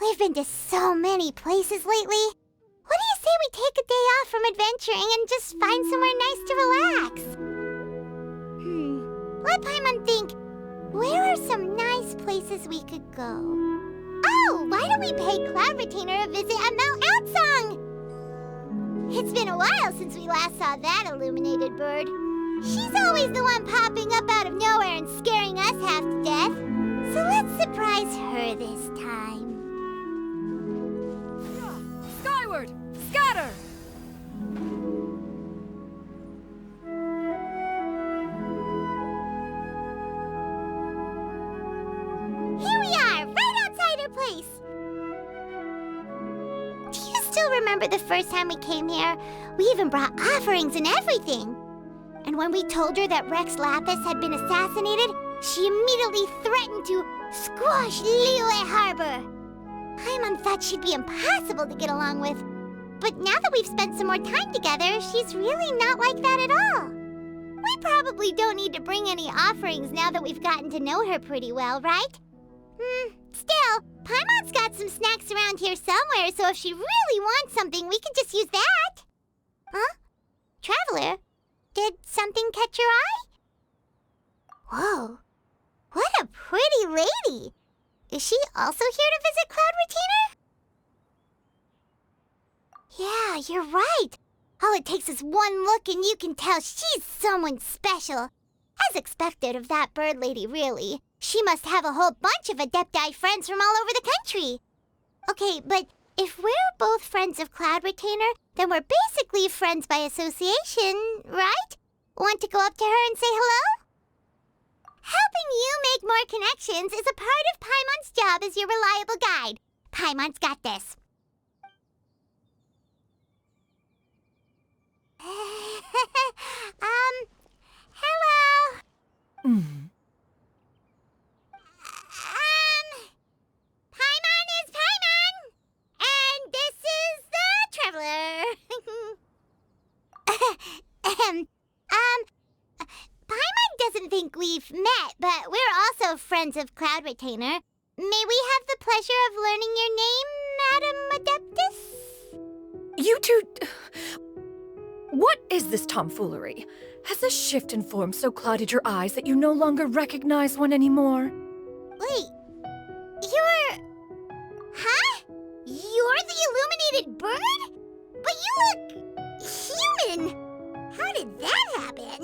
We've been to so many places lately. What do you say we take a day off from adventuring and just find somewhere nice to relax? Let Paimon think. Where are some nice places we could go? Oh, why don't we pay Cloud Retainer a visit at Mount Outsong? It's been a while since we last saw that illuminated bird. She's always the one popping up out of nowhere and scaring us half to death. So let's surprise her this time. Skyward! Scatter! Here we are, right outside her place. Do you still remember the first time we came here? We even brought offerings and everything. And when we told her that Rex Lapis had been assassinated, she immediately threatened to squash Liyue Harbor. Paimon thought she'd be impossible to get along with. But now that we've spent some more time together, she's really not like that at all. We probably don't need to bring any offerings now that we've gotten to know her pretty well, right? Still, Paimon's got some snacks around here somewhere, so if she really wants something, we can just use that. Huh? Traveler, did something catch your eye? Whoa, what a pretty lady! Is she also here to visit Cloud Retainer? Yeah, you're right. All it takes is one look and you can tell she's someone special. As expected of that bird lady, really. She must have a whole bunch of Adepti friends from all over the country. Okay, but if we're both friends of Cloud Retainer, then we're basically friends by association, right? Want to go up to her and say hello? Helping you make more connections is a part of Paimon's job as your reliable guide. Paimon's got this. Hello? Paimon is Paimon! And this is the Traveler. Paimon doesn't think we've met, but we're also friends of Cloud Retainer. May we have the pleasure of learning your name, Madam Adeptus? You two... What is this tomfoolery? Has this shift in form so clouded your eyes that you no longer recognize one anymore? Wait, you're... Huh? You're the illuminated bird? But you look... human! How did that happen?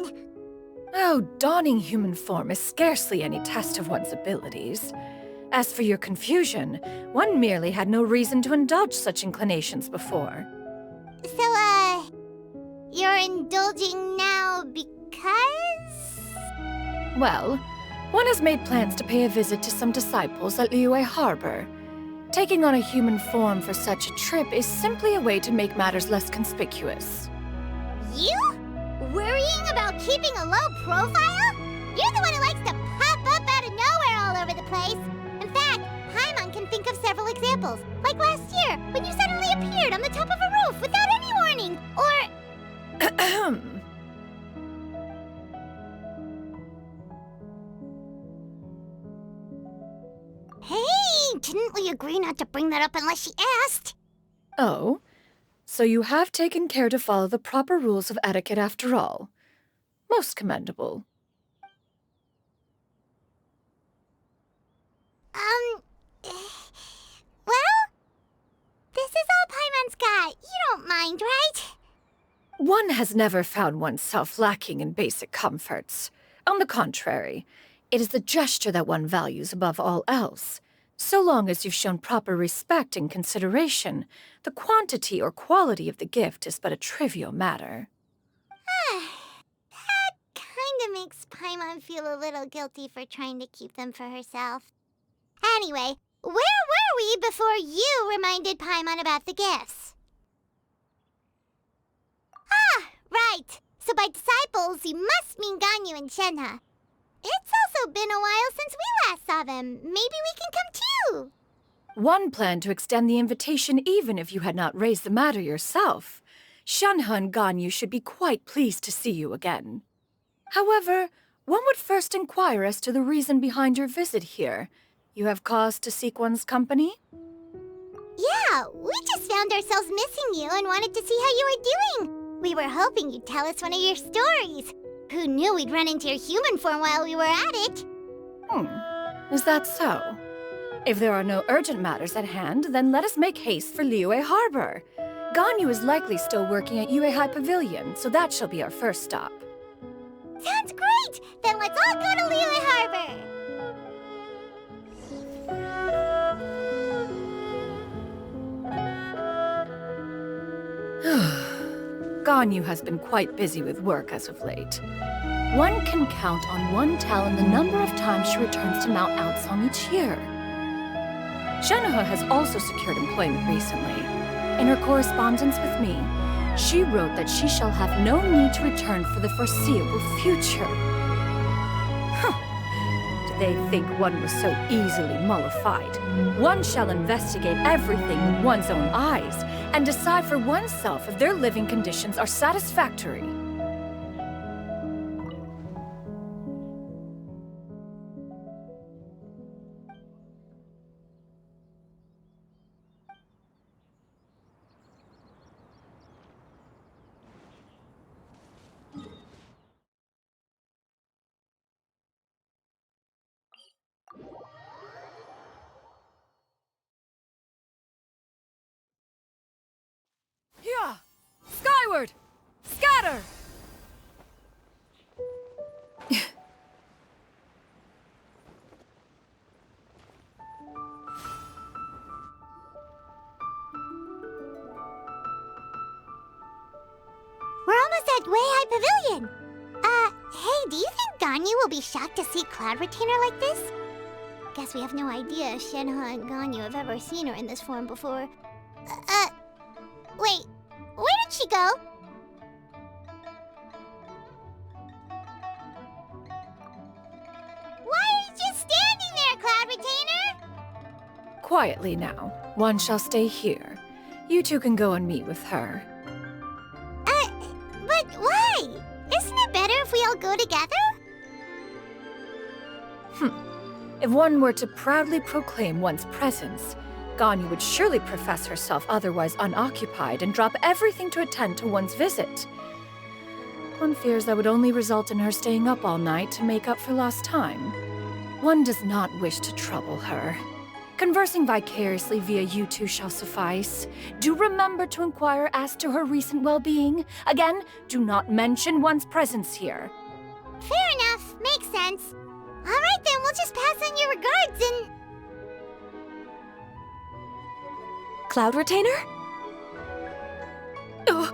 Oh, donning human form is scarcely any test of one's abilities. As for your confusion, one merely had no reason to indulge such inclinations before. So, you're indulging now because? Well, one has made plans to pay a visit to some disciples at Liyue Harbor. Taking on a human form for such a trip is simply a way to make matters less conspicuous. You? Worrying about keeping a low profile? You're the one who likes to pop up out of nowhere all over the place. In fact, Paimon can think of several examples. Like last year, when you suddenly appeared on the top of a roof without any warning. Or... Hey, didn't we agree not to bring that up unless she asked? Oh? So you have taken care to follow the proper rules of etiquette after all. Most commendable. Well, this is all Paimon's got. You don't mind, right? One has never found oneself lacking in basic comforts. On the contrary, it is the gesture that one values above all else. So long as you've shown proper respect and consideration, the quantity or quality of the gift is but a trivial matter. That kinda makes Paimon feel a little guilty for trying to keep them for herself. Anyway, where were we before you reminded Paimon about the gifts? Ah, right. So by disciples, you must mean Ganyu and Shenhe. It's also been a while since we last saw them. Maybe we can come too. One planned to extend the invitation even if you had not raised the matter yourself. Shenhe and Ganyu should be quite pleased to see you again. However, one would first inquire as to the reason behind your visit here. You have cause to seek one's company? Yeah, we just found ourselves missing you and wanted to see how you were doing. We were hoping you'd tell us one of your stories. Who knew we'd run into your human form while we were at it? Is that so? If there are no urgent matters at hand, then let us make haste for Liyue Harbor. Ganyu is likely still working at Yue High Pavilion, so that shall be our first stop. Sounds great! Then let's all go to Liyue Harbor! Ganyu has been quite busy with work as of late. One can count on one talon the number of times she returns to Mount Outsong each year. Shenhe has also secured employment recently. In her correspondence with me, she wrote that she shall have no need to return for the foreseeable future. Did they think one was so easily mollified? One shall investigate everything with one's own eyes and decide for oneself if their living conditions are satisfactory. Yeah! Skyward! Scatter! We're almost at Wei High Pavilion. Hey, do you think Ganyu will be shocked to see Cloud Retainer like this? Guess we have no idea if Shenhe and Ganyu have ever seen her in this form before. Wait, where did she go? Why are you just standing there, Cloud Retainer? Quietly now. One shall stay here. You two can go and meet with her. But why? Isn't it better if we all go together? If one were to proudly proclaim one's presence, Ganyu would surely profess herself otherwise unoccupied and drop everything to attend to one's visit. One fears that would only result in her staying up all night to make up for lost time. One does not wish to trouble her. Conversing vicariously via you two shall suffice. Do remember to inquire as to her recent well-being. Again, do not mention one's presence here. Fair enough. Makes sense. All right then, we'll just pass on your regards and... Cloud Retainer? Oh,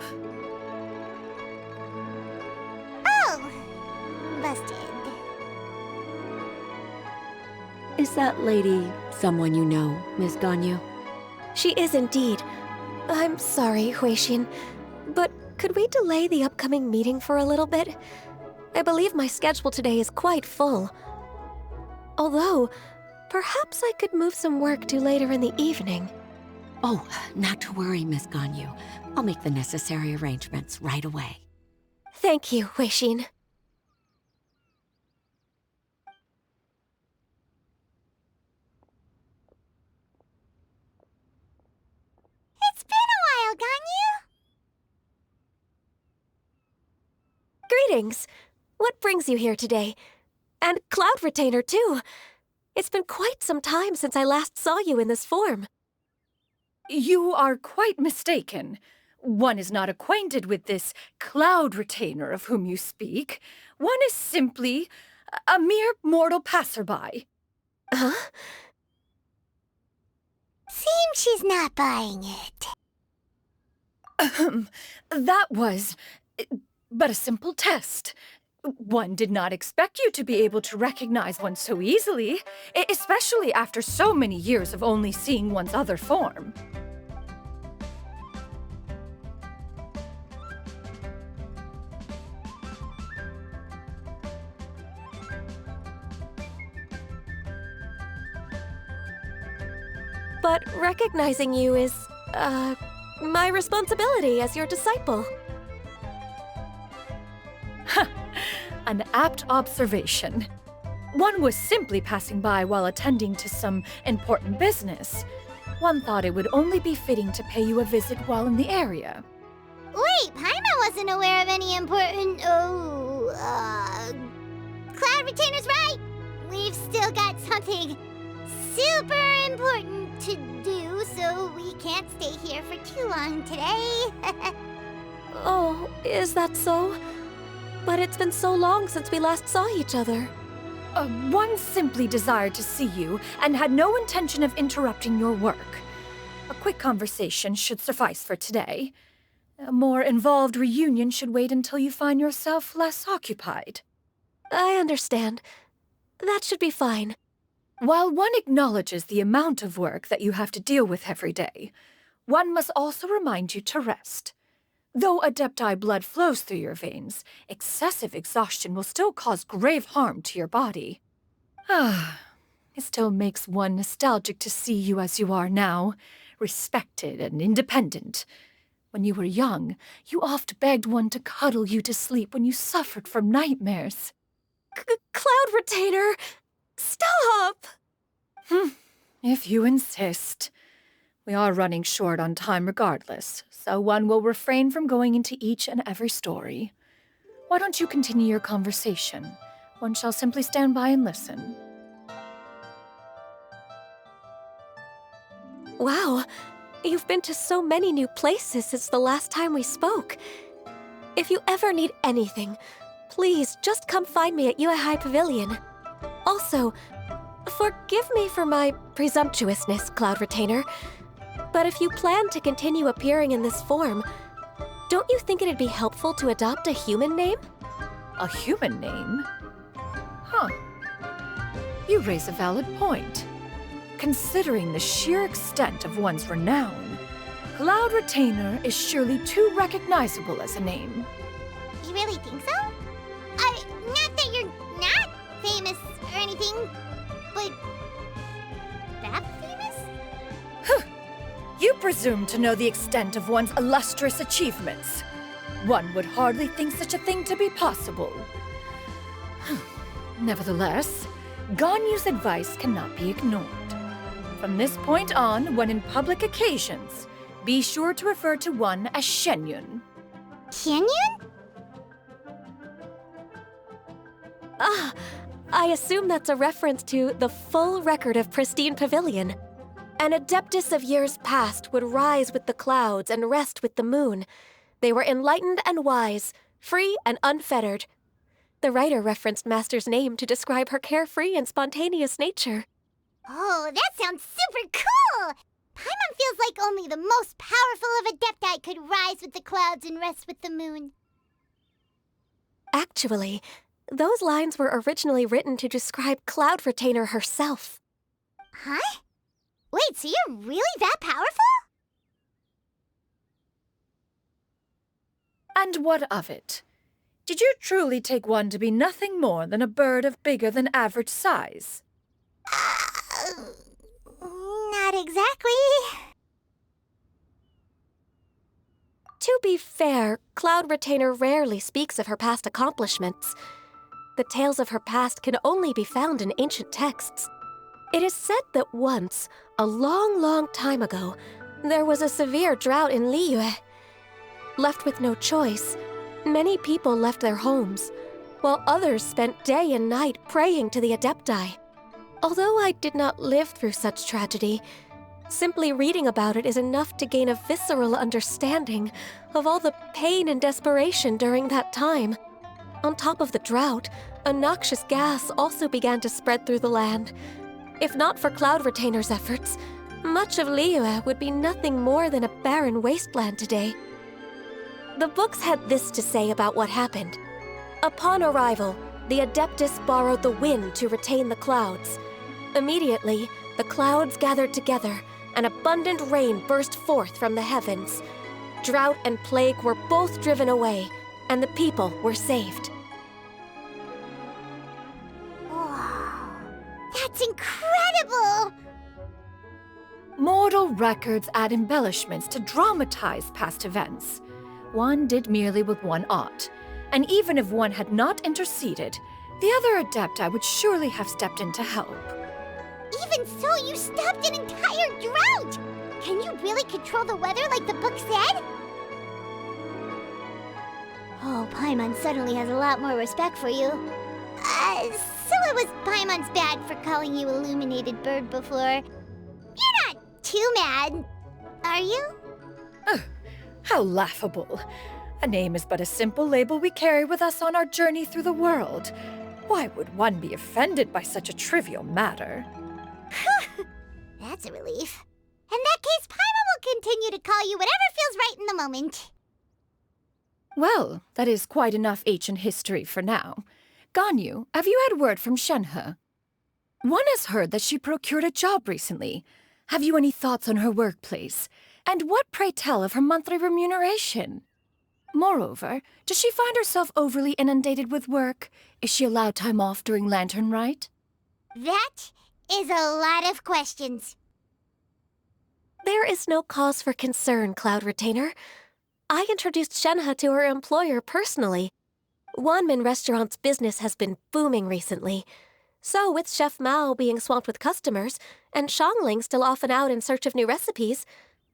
Oh! Busted. Is that lady someone you know, Miss Ganyu? She is indeed. I'm sorry, Huixin, but could we delay the upcoming meeting for a little bit? I believe my schedule today is quite full. Although, perhaps I could move some work to later in the evening. Oh, not to worry, Miss Ganyu. I'll make the necessary arrangements right away. Thank you, Huixin. It's been a while, Ganyu. Greetings. What brings you here today? And Cloud Retainer, too. It's been quite some time since I last saw you in this form. you are quite mistaken. One is not acquainted with this Cloud Retainer of whom you speak. One is simply a mere mortal passerby. Huh? Seems she's not buying it. That was but a simple test. One did not expect you to be able to recognize one so easily, especially after so many years of only seeing one's other form. But recognizing you is, my responsibility as your disciple. An apt observation. One was simply passing by while attending to some important business. One thought it would only be fitting to pay you a visit while in the area. Wait, Paimon wasn't aware of any important... Cloud Retainer's right! We've still got something super important to do, so we can't stay here for too long today. Oh, is that so? But it's been so long since we last saw each other. One simply desired to see you and had no intention of interrupting your work. A quick conversation should suffice for today. A more involved reunion should wait until you find yourself less occupied. I understand. That should be fine. While one acknowledges the amount of work that you have to deal with every day, one must also remind you to rest. Though Adepti blood flows through your veins, excessive exhaustion will still cause grave harm to your body. It still makes one nostalgic to see you as you are now, respected and independent. When you were young, you oft begged one to cuddle you to sleep when you suffered from nightmares. Cloud Retainer! Stop! If you insist. We are running short on time regardless, so one will refrain from going into each and every story. Why don't you continue your conversation? One shall simply stand by and listen. Wow, you've been to so many new places since the last time we spoke. If you ever need anything, please just come find me at Yuehai Pavilion. Also, forgive me for my presumptuousness, Cloud Retainer, but if you plan to continue appearing in this form, don't you think it'd be helpful to adopt a human name? A human name? Huh. You raise a valid point. Considering the sheer extent of one's renown, Cloud Retainer is surely too recognizable as a name. You really think so? Not that you're not famous or anything, but that famous? You presume to know the extent of one's illustrious achievements. One would hardly think such a thing to be possible. Nevertheless, Ganyu's advice cannot be ignored. From this point on, when in public occasions, be sure to refer to one as Xianyun. Xianyun? I assume that's a reference to the full record of Pristine Pavilion. An Adeptus of years past would rise with the clouds and rest with the moon. They were enlightened and wise, free and unfettered. The writer referenced Master's name to describe her carefree and spontaneous nature. Oh, that sounds super cool! Paimon feels like only the most powerful of Adepti could rise with the clouds and rest with the moon. Actually, those lines were originally written to describe Cloud Retainer herself. Huh? Wait, so you're really that powerful? And what of it? Did you truly take one to be nothing more than a bird of bigger than average size? Not exactly. To be fair, Cloud Retainer rarely speaks of her past accomplishments. The tales of her past can only be found in ancient texts. It is said that once, a long, long time ago, there was a severe drought in Liyue. Left with no choice, many people left their homes, while others spent day and night praying to the Adepti. Although I did not live through such tragedy, simply reading about it is enough to gain a visceral understanding of all the pain and desperation during that time. On top of the drought, a noxious gas also began to spread through the land. If not for Cloud Retainer's efforts, much of Liyue would be nothing more than a barren wasteland today. The books had this to say about what happened. Upon arrival, the Adeptus borrowed the wind to retain the clouds. Immediately, the clouds gathered together, and abundant rain burst forth from the heavens. Drought and plague were both driven away, and the people were saved. Wow, that's incredible! Mortal records add embellishments to dramatize past events. One did merely what one ought, and even if one had not interceded, the other Adepti would surely have stepped in to help. Even so, you stopped an entire drought! Can you really control the weather like the book said? Oh, Paimon suddenly has a lot more respect for you. So it was Paimon's bad for calling you Illuminated Bird before. You're not too mad, are you? How laughable. A name is but a simple label we carry with us on our journey through the world. Why would one be offended by such a trivial matter? That's a relief. In that case, Paimon will continue to call you whatever feels right in the moment. Well, that is quite enough ancient history for now. Ganyu, have you had word from Shenhe? One has heard that she procured a job recently. Have you any thoughts on her workplace? And what, pray tell, of her monthly remuneration? Moreover, does she find herself overly inundated with work? Is she allowed time off during Lantern Rite? That is a lot of questions. There is no cause for concern, Cloud Retainer. I introduced Shenhe to her employer personally. Wanmin Restaurant's business has been booming recently. So with Chef Mao being swamped with customers, and Xiangling still off and out in search of new recipes,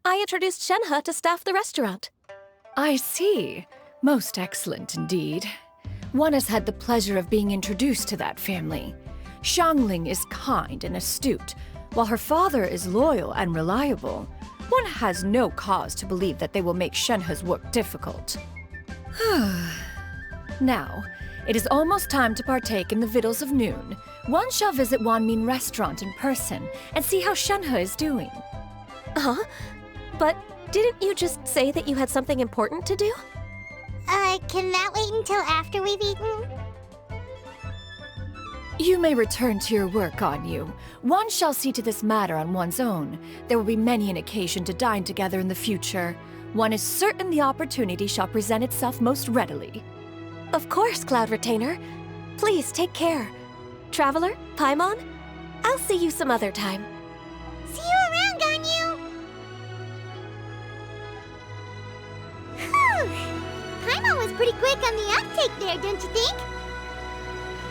I introduced Shenhe to staff the restaurant. I see. Most excellent indeed. One has had the pleasure of being introduced to that family. Xiangling is kind and astute, while her father is loyal and reliable. One has no cause to believe that they will make Shenhe's work difficult. Now, it is almost time to partake in the victuals of noon. One shall visit Wanmin Restaurant in person and see how Shenhe is doing. Huh? But didn't you just say that you had something important to do? Can that wait until after we've eaten? You may return to your work, Ganyu. One shall see to this matter on one's own. There will be many an occasion to dine together in the future. One is certain the opportunity shall present itself most readily. Of course, Cloud Retainer. Please take care. Traveler, Paimon, I'll see you some other time. See you around, Ganyu! Whew! Paimon was pretty quick on the uptake there, don't you think?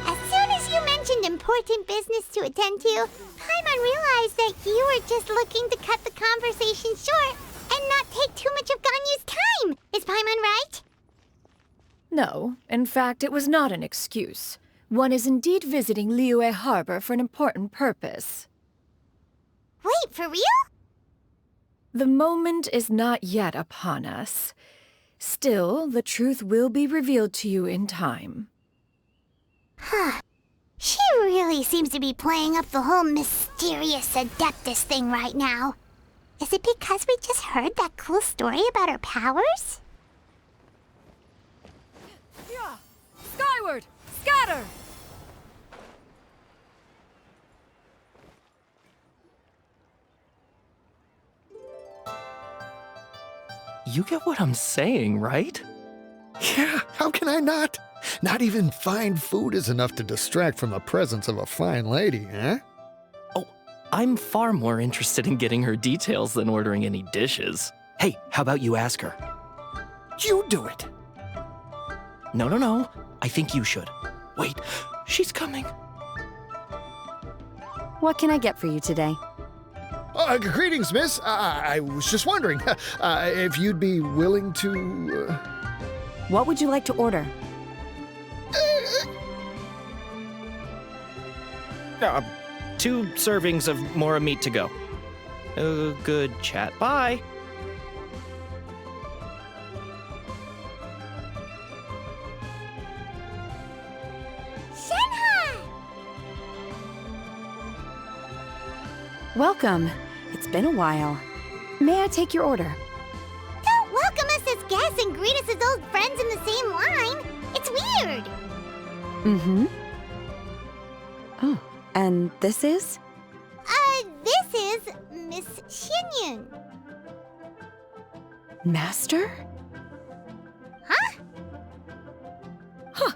As soon as you mentioned important business to attend to, Paimon realized that you were just looking to cut the conversation short and not take too much of Ganyu's time. Is Paimon right? No, in fact, it was not an excuse. One is indeed visiting Liyue Harbor for an important purpose. Wait, for real? The moment is not yet upon us. Still, the truth will be revealed to you in time. Huh. She really seems to be playing up the whole mysterious Adeptus thing right now. Is it because we just heard that cool story about her powers? Yeah! Skyward! Scatter! You get what I'm saying, right? Yeah, how can I not? Not even fine food is enough to distract from the presence of a fine lady, eh? Oh, I'm far more interested in getting her details than ordering any dishes. Hey, how about you ask her? You do it! No. I think you should. Wait, she's coming. What can I get for you today? Greetings, miss. I was just wondering if you'd be willing to... What would you like to order? 2 servings of Mora meat to go. Good chat. Bye. Shenhe! Welcome. It's been a while. May I take your order? Don't welcome us as guests and greet us as old friends in the same line. It's weird. Mm-hmm. Oh, and this is? This is Miss Xianyun. Master? Huh?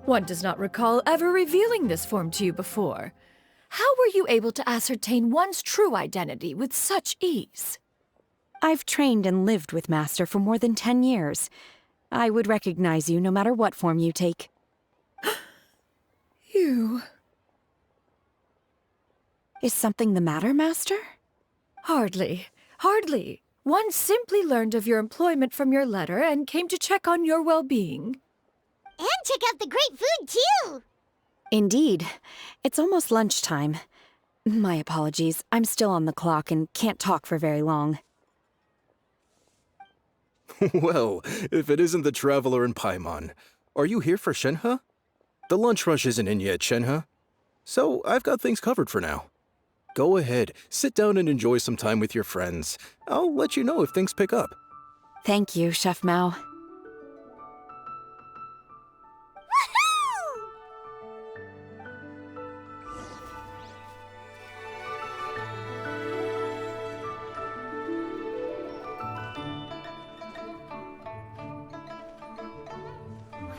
One does not recall ever revealing this form to you before. How were you able to ascertain one's true identity with such ease? I've trained and lived with Master for more than 10 years. I would recognize you no matter what form you take. You... Is something the matter, Master? Hardly. Hardly. One simply learned of your employment from your letter and came to check on your well-being. And check out the great food, too! Indeed. It's almost lunchtime. My apologies. I'm still on the clock and can't talk for very long. Well, if it isn't the Traveler in Paimon, are you here for Shenhe? The lunch rush isn't in yet, Shenhe. So I've got things covered for now. Go ahead, sit down and enjoy some time with your friends. I'll let you know if things pick up. Thank you, Chef Mao. Woohoo!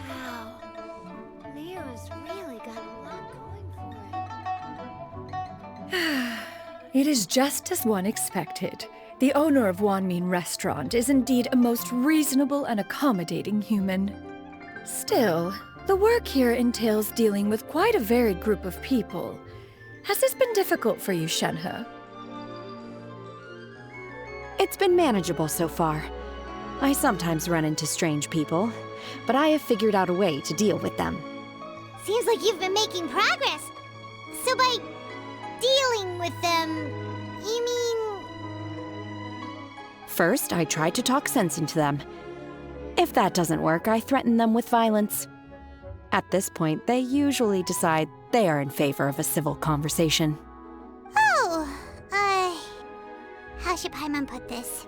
Wow. Leo's really got a lot going for it. It is just as one expected. The owner of Wanmin Restaurant is indeed a most reasonable and accommodating human. Still, the work here entails dealing with quite a varied group of people. Has this been difficult for you, Shenhe? It's been manageable so far. I sometimes run into strange people, but I have figured out a way to deal with them. Seems like you've been making progress. So by dealing with them, you mean... First, I try to talk sense into them. If that doesn't work, I threaten them with violence. At this point, they usually decide they are in favor of a civil conversation. Oh, how should Paimon put this?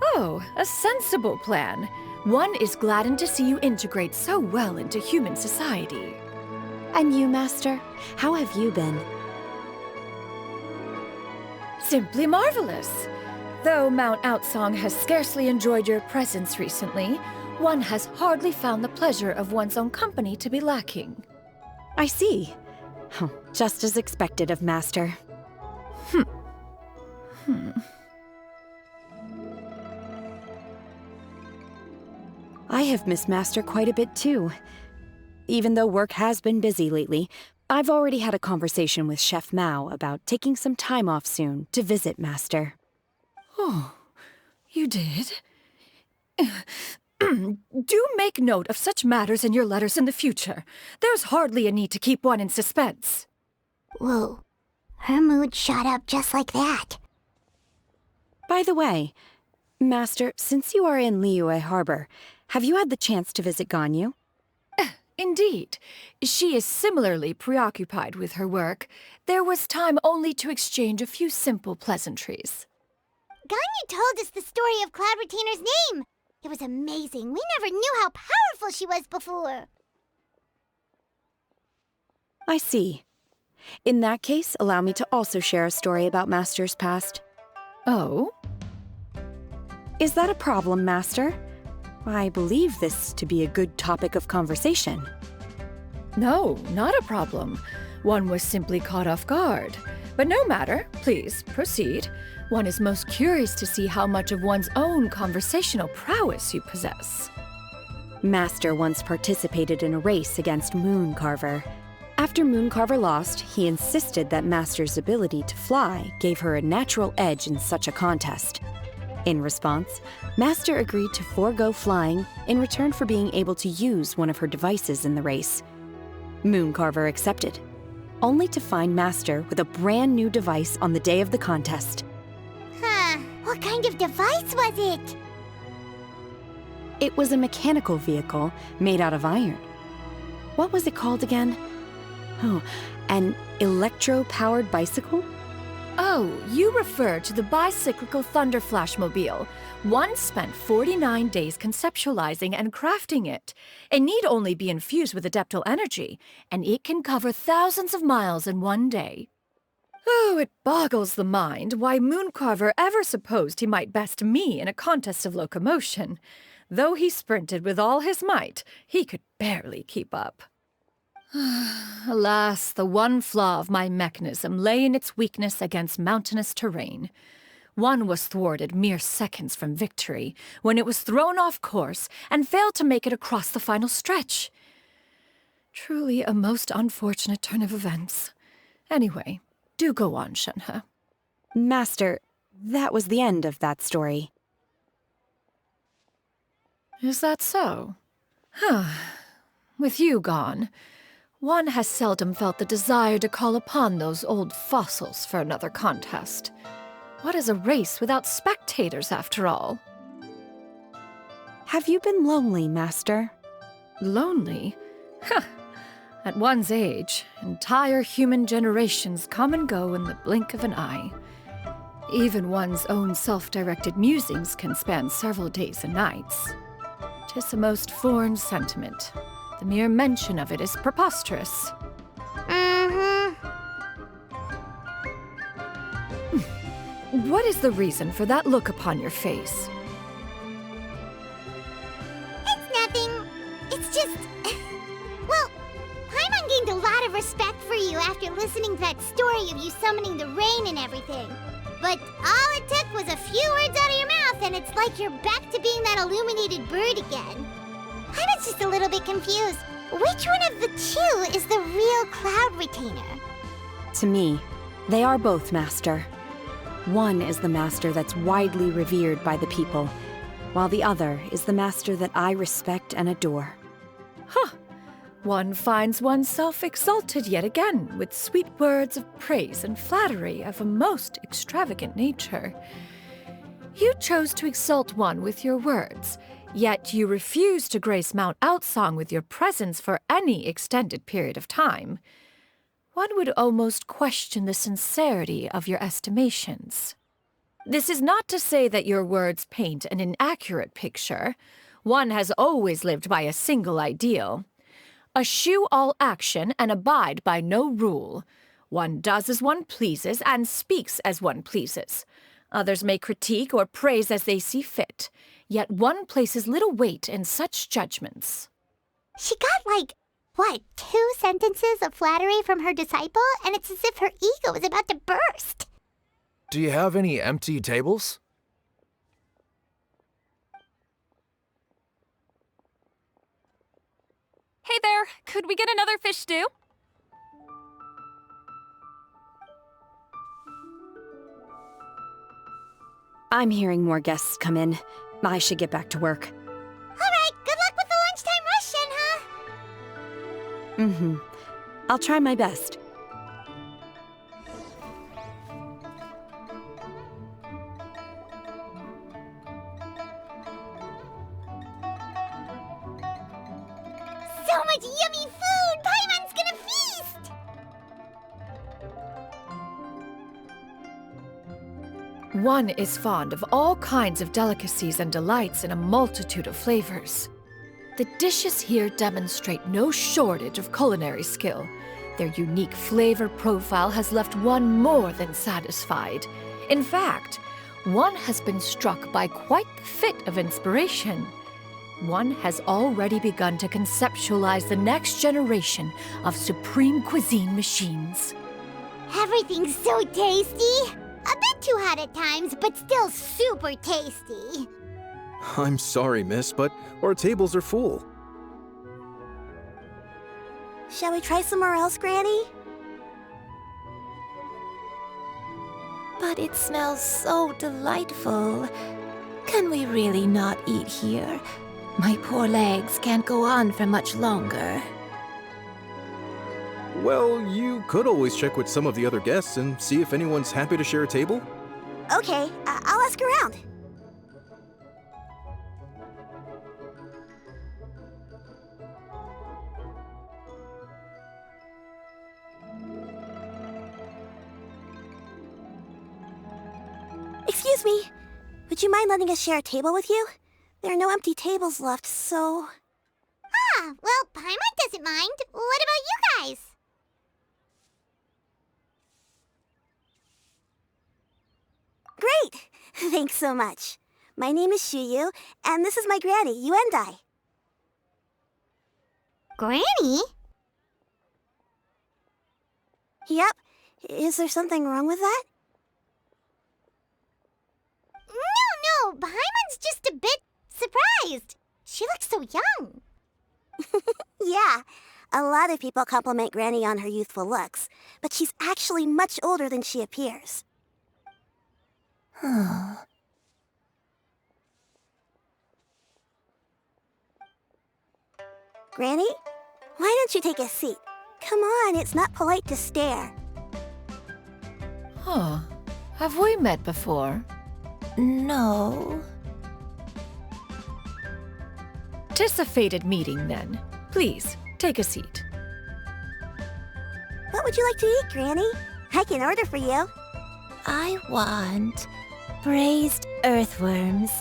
Oh, a sensible plan. One is gladdened to see you integrate so well into human society. And you, Master? How have you been? Simply marvelous. Though Mount Outsong has scarcely enjoyed your presence recently, one has hardly found the pleasure of one's own company to be lacking. I see. Just as expected of Master. I have missed Master quite a bit too. Even though work has been busy lately, I've already had a conversation with Chef Mao about taking some time off soon to visit Master. Oh, you did? Do make note of such matters in your letters in the future. There's hardly a need to keep one in suspense. Whoa, her mood shot up just like that. By the way, Master, since you are in Liyue Harbor, have you had the chance to visit Ganyu? Indeed. She is similarly preoccupied with her work. There was time only to exchange a few simple pleasantries. Ganyu told us the story of Cloud Retainer's name. It was amazing. We never knew how powerful she was before. I see. In that case, allow me to also share a story about Master's past. Oh? Is that a problem, Master? I believe this to be a good topic of conversation. No, not a problem. One was simply caught off guard. But no matter, please, proceed. One is most curious to see how much of one's own conversational prowess you possess. Master once participated in a race against Mooncarver. After Mooncarver lost, he insisted that Master's ability to fly gave her a natural edge in such a contest. In response, Master agreed to forego flying in return for being able to use one of her devices in the race. Mooncarver accepted, only to find Master with a brand new device on the day of the contest. Huh, what kind of device was it? It was a mechanical vehicle made out of iron. What was it called again? Oh, an electro-powered bicycle? Oh, you refer to the bicyclical Thunder Flashmobile. One spent 49 days conceptualizing and crafting it. It need only be infused with adeptal energy, and it can cover thousands of miles in one day. Oh, it boggles the mind why Mooncarver ever supposed he might best me in a contest of locomotion. Though he sprinted with all his might, he could barely keep up. Alas, the one flaw of my mechanism lay in its weakness against mountainous terrain. One was thwarted mere seconds from victory, when it was thrown off course and failed to make it across the final stretch. Truly a most unfortunate turn of events. Anyway, Do go on, Shenhe. Master, that was the end of that story. Is that so? With you gone, one has seldom felt the desire to call upon those old fossils for another contest. What is a race without spectators, after all? Have you been lonely, Master? Lonely? At one's age, entire human generations come and go in the blink of an eye. Even one's own self-directed musings can span several days and nights. 'Tis a most foreign sentiment. The mere mention of it is preposterous. What is the reason for that look upon your face? It's nothing. It's just... Well, Paimon gained a lot of respect for you after listening to that story of you summoning the rain and everything. But all it took was a few words out of your mouth and it's like you're back to being that illuminated bird again. Paimon's just a little bit confused. Which one of the two is the real cloud retainer? To me, they are both, Master. One is the master that's widely revered by the people, while the other is the master that I respect and adore. One finds oneself exalted yet again with sweet words of praise and flattery of a most extravagant nature. You chose to exalt one with your words, yet you refuse to grace Mount Outsong with your presence for any extended period of time. One would almost question the sincerity of your estimations. This is not to say that your words paint an inaccurate picture. One has always lived by a single ideal. Eschew all action and abide by no rule. One does as one pleases and speaks as one pleases. Others may critique or praise as they see fit, yet one places little weight in such judgments. She got what, 2 sentences of flattery from her disciple, and it's as if her ego is about to burst. Do you have any empty tables? Hey there, could we get another fish stew? I'm hearing more guests come in. I should get back to work. All right, good luck with the lunchtime rush, Shenhe. I'll try my best. So much yummy food! Paimon's gonna feast! One is fond of all kinds of delicacies and delights in a multitude of flavors. The dishes here demonstrate no shortage of culinary skill. Their unique flavor profile has left one more than satisfied. In fact, one has been struck by quite the fit of inspiration. One has already begun to conceptualize the next generation of supreme cuisine machines. Everything's so tasty! A bit too hot at times, but still super tasty. I'm sorry, miss, but our tables are full. Shall we try somewhere else, Granny? But it smells so delightful. Can we really not eat here? My poor legs can't go on for much longer. Well, you could always check with some of the other guests and see if anyone's happy to share a table. Okay, I'll ask around. Excuse me, would you mind letting us share a table with you? There are no empty tables left, so... Ah, well, Paimon doesn't mind. What about you guys? Great! Thanks so much. My name is Xianyun, and this is my granny, Yuendai. Granny? Yep. Is there something wrong with that? No, Paimon's just a bit surprised. She looks so young. Yeah, a lot of people compliment Granny on her youthful looks, but she's actually much older than she appears. Granny? Why don't you take a seat? Come on, it's not polite to stare. Huh. Have we met before? No. 'Tis a fated meeting, then. Please, take a seat. What would you like to eat, Granny? I can order for you. I want braised earthworms.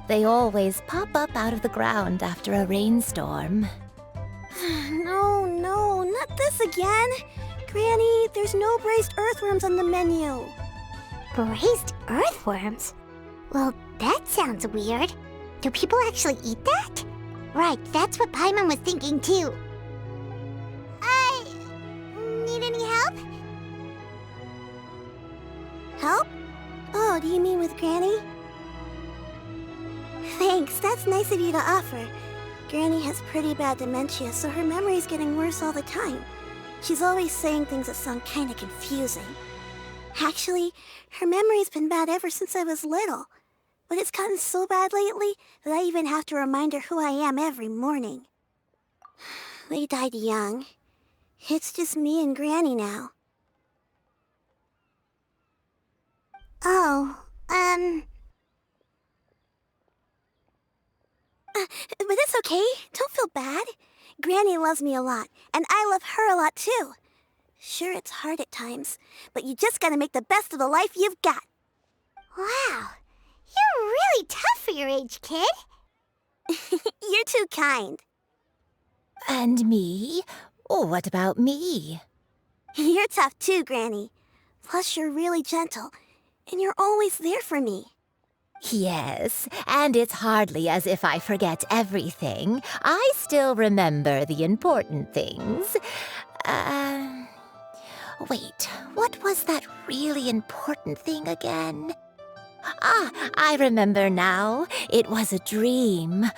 They always pop up out of the ground after a rainstorm. No, not this again. Granny, there's no braised earthworms on the menu. Braised earthworms? Well, that sounds weird. Do people actually eat that? Right, that's what Paimon was thinking too. Need any help? Help? Oh, do you mean with Granny? Thanks, that's nice of you to offer. Granny has pretty bad dementia, so her memory's getting worse all the time. She's always saying things that sound kinda confusing. Actually, her memory's been bad ever since I was little. But it's gotten so bad lately that I even have to remind her who I am every morning. They died young. It's just me and Granny now. But it's okay. Don't feel bad. Granny loves me a lot, and I love her a lot too. Sure, it's hard at times, but you just gotta make the best of the life you've got. Wow, you're really tough for your age, kid. You're too kind. And me? Oh, what about me? You're tough too, Granny. Plus, you're really gentle, and you're always there for me. Yes, and it's hardly as if I forget everything. I still remember the important things. Wait, what was that really important thing again? Ah, I remember now. It was a dream.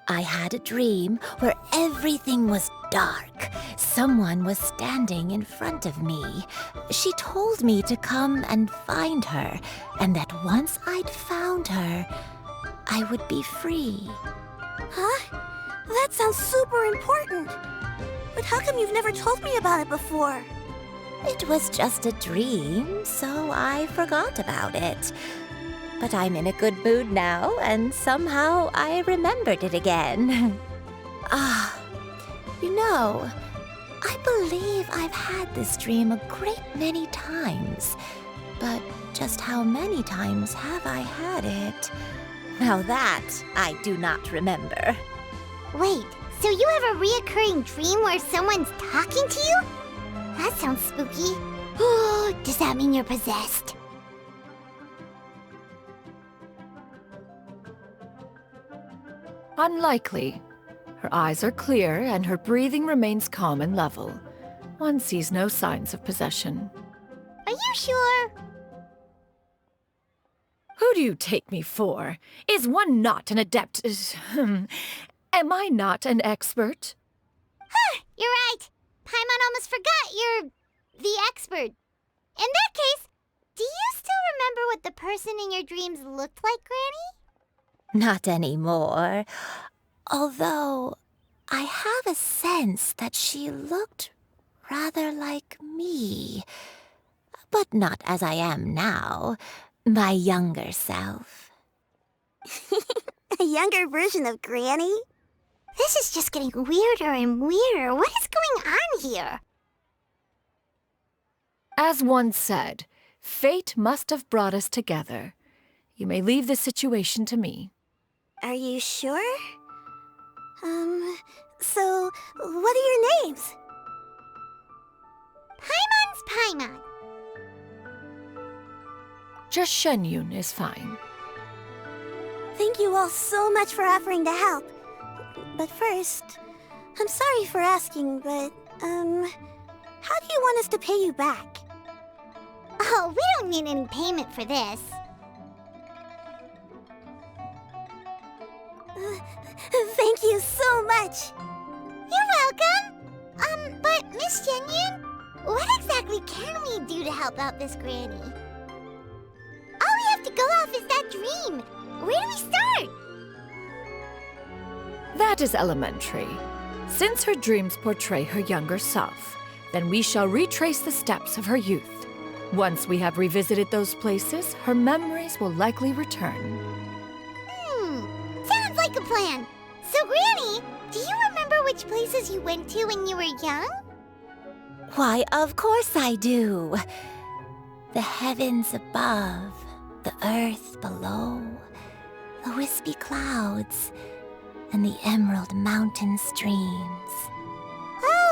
I had a dream where everything was dark. Someone was standing in front of me. She told me to come and find her, and that once I'd found her, I would be free. Huh? That sounds super important. But how come you've never told me about it before? It was just a dream, so I forgot about it. But I'm in a good mood now, and somehow I remembered it again. You know, I believe I've had this dream a great many times. But just how many times have I had it? Now that I do not remember. Wait, so you have a reoccurring dream where someone's talking to you? That sounds spooky. Does that mean you're possessed? Unlikely. Her eyes are clear and her breathing remains calm and level. One sees no signs of possession. Are you sure? Who do you take me for? Is one not an adept? Am I not an expert? You're right. Paimon almost forgot you're the expert. In that case, do you still remember what the person in your dreams looked like, Granny? Not anymore. Although, I have a sense that she looked rather like me. But not as I am now. My younger self. A younger version of Granny? This is just getting weirder and weirder. What is going on here? As one said, fate must have brought us together. You may leave this situation to me. Are you sure? So, what are your names? Paimon's Paimon. Just Xianyun is fine. Thank you all so much for offering to help. But first, I'm sorry for asking, but, how do you want us to pay you back? Oh, we don't need any payment for this. Thank you so much. You're welcome. But Miss Xianyun, What exactly can we do to help out this granny? All we have to go off is that dream. Where do we start? That is elementary. Since her dreams portray her younger self, then we shall retrace the steps of her youth. Once we have revisited those places, her memories will likely return. Sounds like a plan. So, Granny, do you remember which places you went to when you were young? Why, of course I do. The heavens above, the earth below, the wispy clouds, and the emerald mountain streams.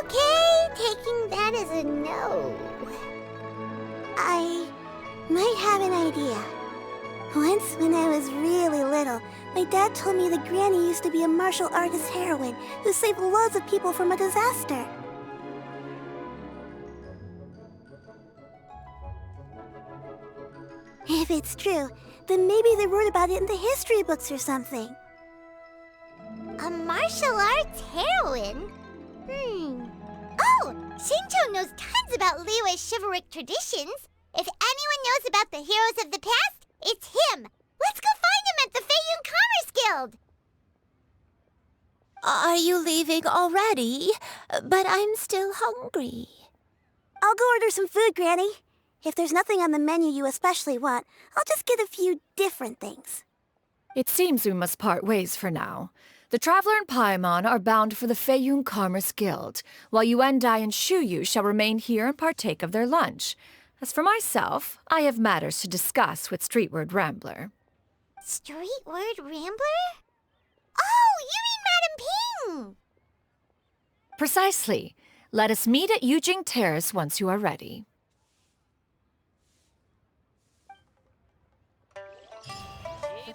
Okay, taking that as a no. I might have an idea. Once when I was really little, my dad told me that Granny used to be a martial artist heroine who saved loads of people from a disaster. If it's true, then maybe they wrote about it in the history books or something. A martial arts heroine? Oh, Shincho knows tons about Liyue's chivalric traditions. If anyone knows about the heroes of the past, it's him. Let's go find him at the Xianyun Commerce Guild. Are you leaving already? But I'm still hungry. I'll go order some food, Granny. If there's nothing on the menu you especially want, I'll just get a few different things. It seems we must part ways for now. The Traveler and Paimon are bound for the Xianyun Commerce Guild, while Yuendai and Shuyu shall remain here and partake of their lunch. As for myself, I have matters to discuss with Streetward Rambler. Streetward Rambler? Oh, you mean Madam Ping! Precisely. Let us meet at Yujing Terrace once you are ready.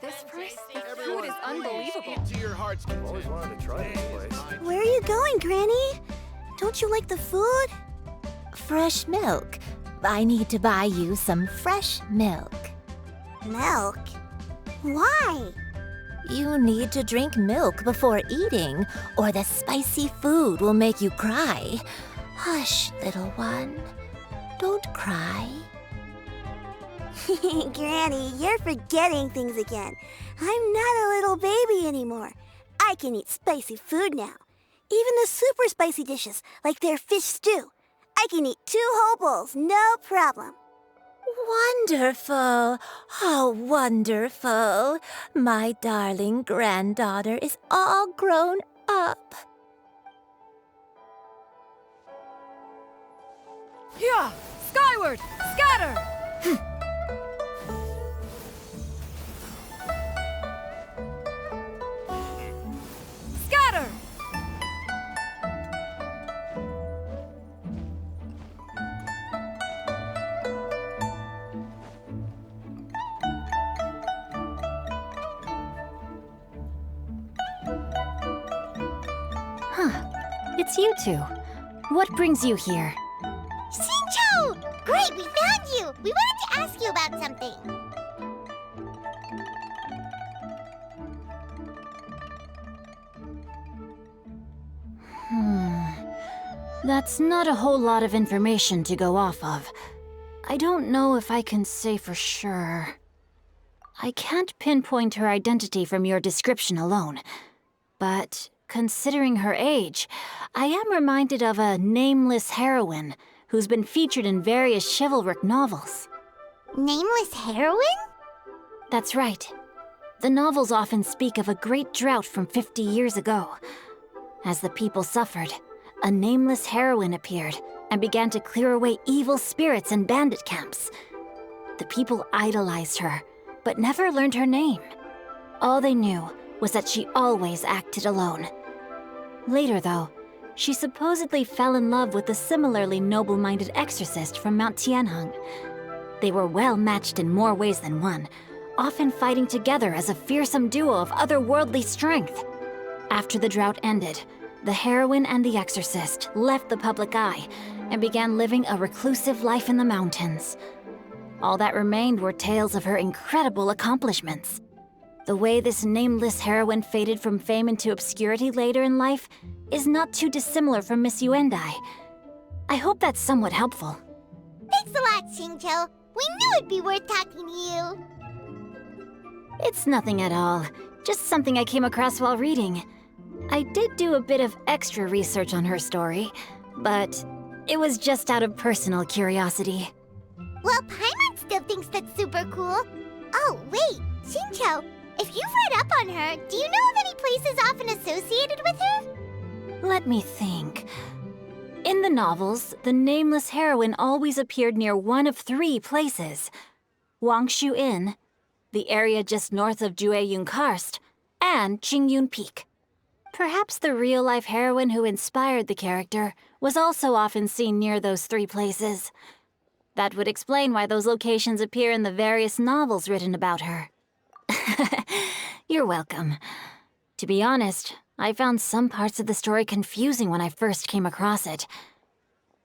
This price, the food is unbelievable. I've always wanted to try this place. Where are you going, Granny? Don't you like the food? Fresh milk. I need to buy you some fresh milk. Milk? Why? You need to drink milk before eating, or the spicy food will make you cry. Hush, little one. Don't cry. Granny, you're forgetting things again. I'm not a little baby anymore. I can eat spicy food now. Even the super spicy dishes, like their fish stew. I can eat 2 whole bowls, no problem. Wonderful. Oh, wonderful. My darling granddaughter is all grown up. Yeah! Skyward! Scatter! Scatter! It's you two. What brings you here? Shincho! Great, we found you! We wanted to ask you about something. That's not a whole lot of information to go off of. I don't know if I can say for sure. I can't pinpoint her identity from your description alone. But considering her age, I am reminded of a nameless heroine who's been featured in various chivalric novels. Nameless heroine? That's right. The novels often speak of a great drought from 50 years ago. As the people suffered, a nameless heroine appeared and began to clear away evil spirits in bandit camps. The people idolized her, but never learned her name. All they knew was that she always acted alone. Later, though, she supposedly fell in love with a similarly noble-minded exorcist from Mount Tianheng. They were well matched in more ways than one, often fighting together as a fearsome duo of otherworldly strength. After the drought ended, the heroine and the exorcist left the public eye and began living a reclusive life in the mountains. All that remained were tales of her incredible accomplishments. The way this nameless heroine faded from fame into obscurity later in life is not too dissimilar from Miss Yuendai. I hope that's somewhat helpful. Thanks a lot, Xingqiu. We knew it'd be worth talking to you. It's nothing at all. Just something I came across while reading. I did do a bit of extra research on her story, but it was just out of personal curiosity. Well, Paimon still thinks that's super cool. Oh, wait, Xingqiu, if you've read up on her, do you know of any places often associated with her? Let me think. In the novels, the nameless heroine always appeared near one of 3 places. Wangshu Inn, the area just north of Jueyun Karst, and Xianyun Peak. Perhaps the real-life heroine who inspired the character was also often seen near those 3 places. That would explain why those locations appear in the various novels written about her. You're welcome. To be honest, I found some parts of the story confusing when I first came across it.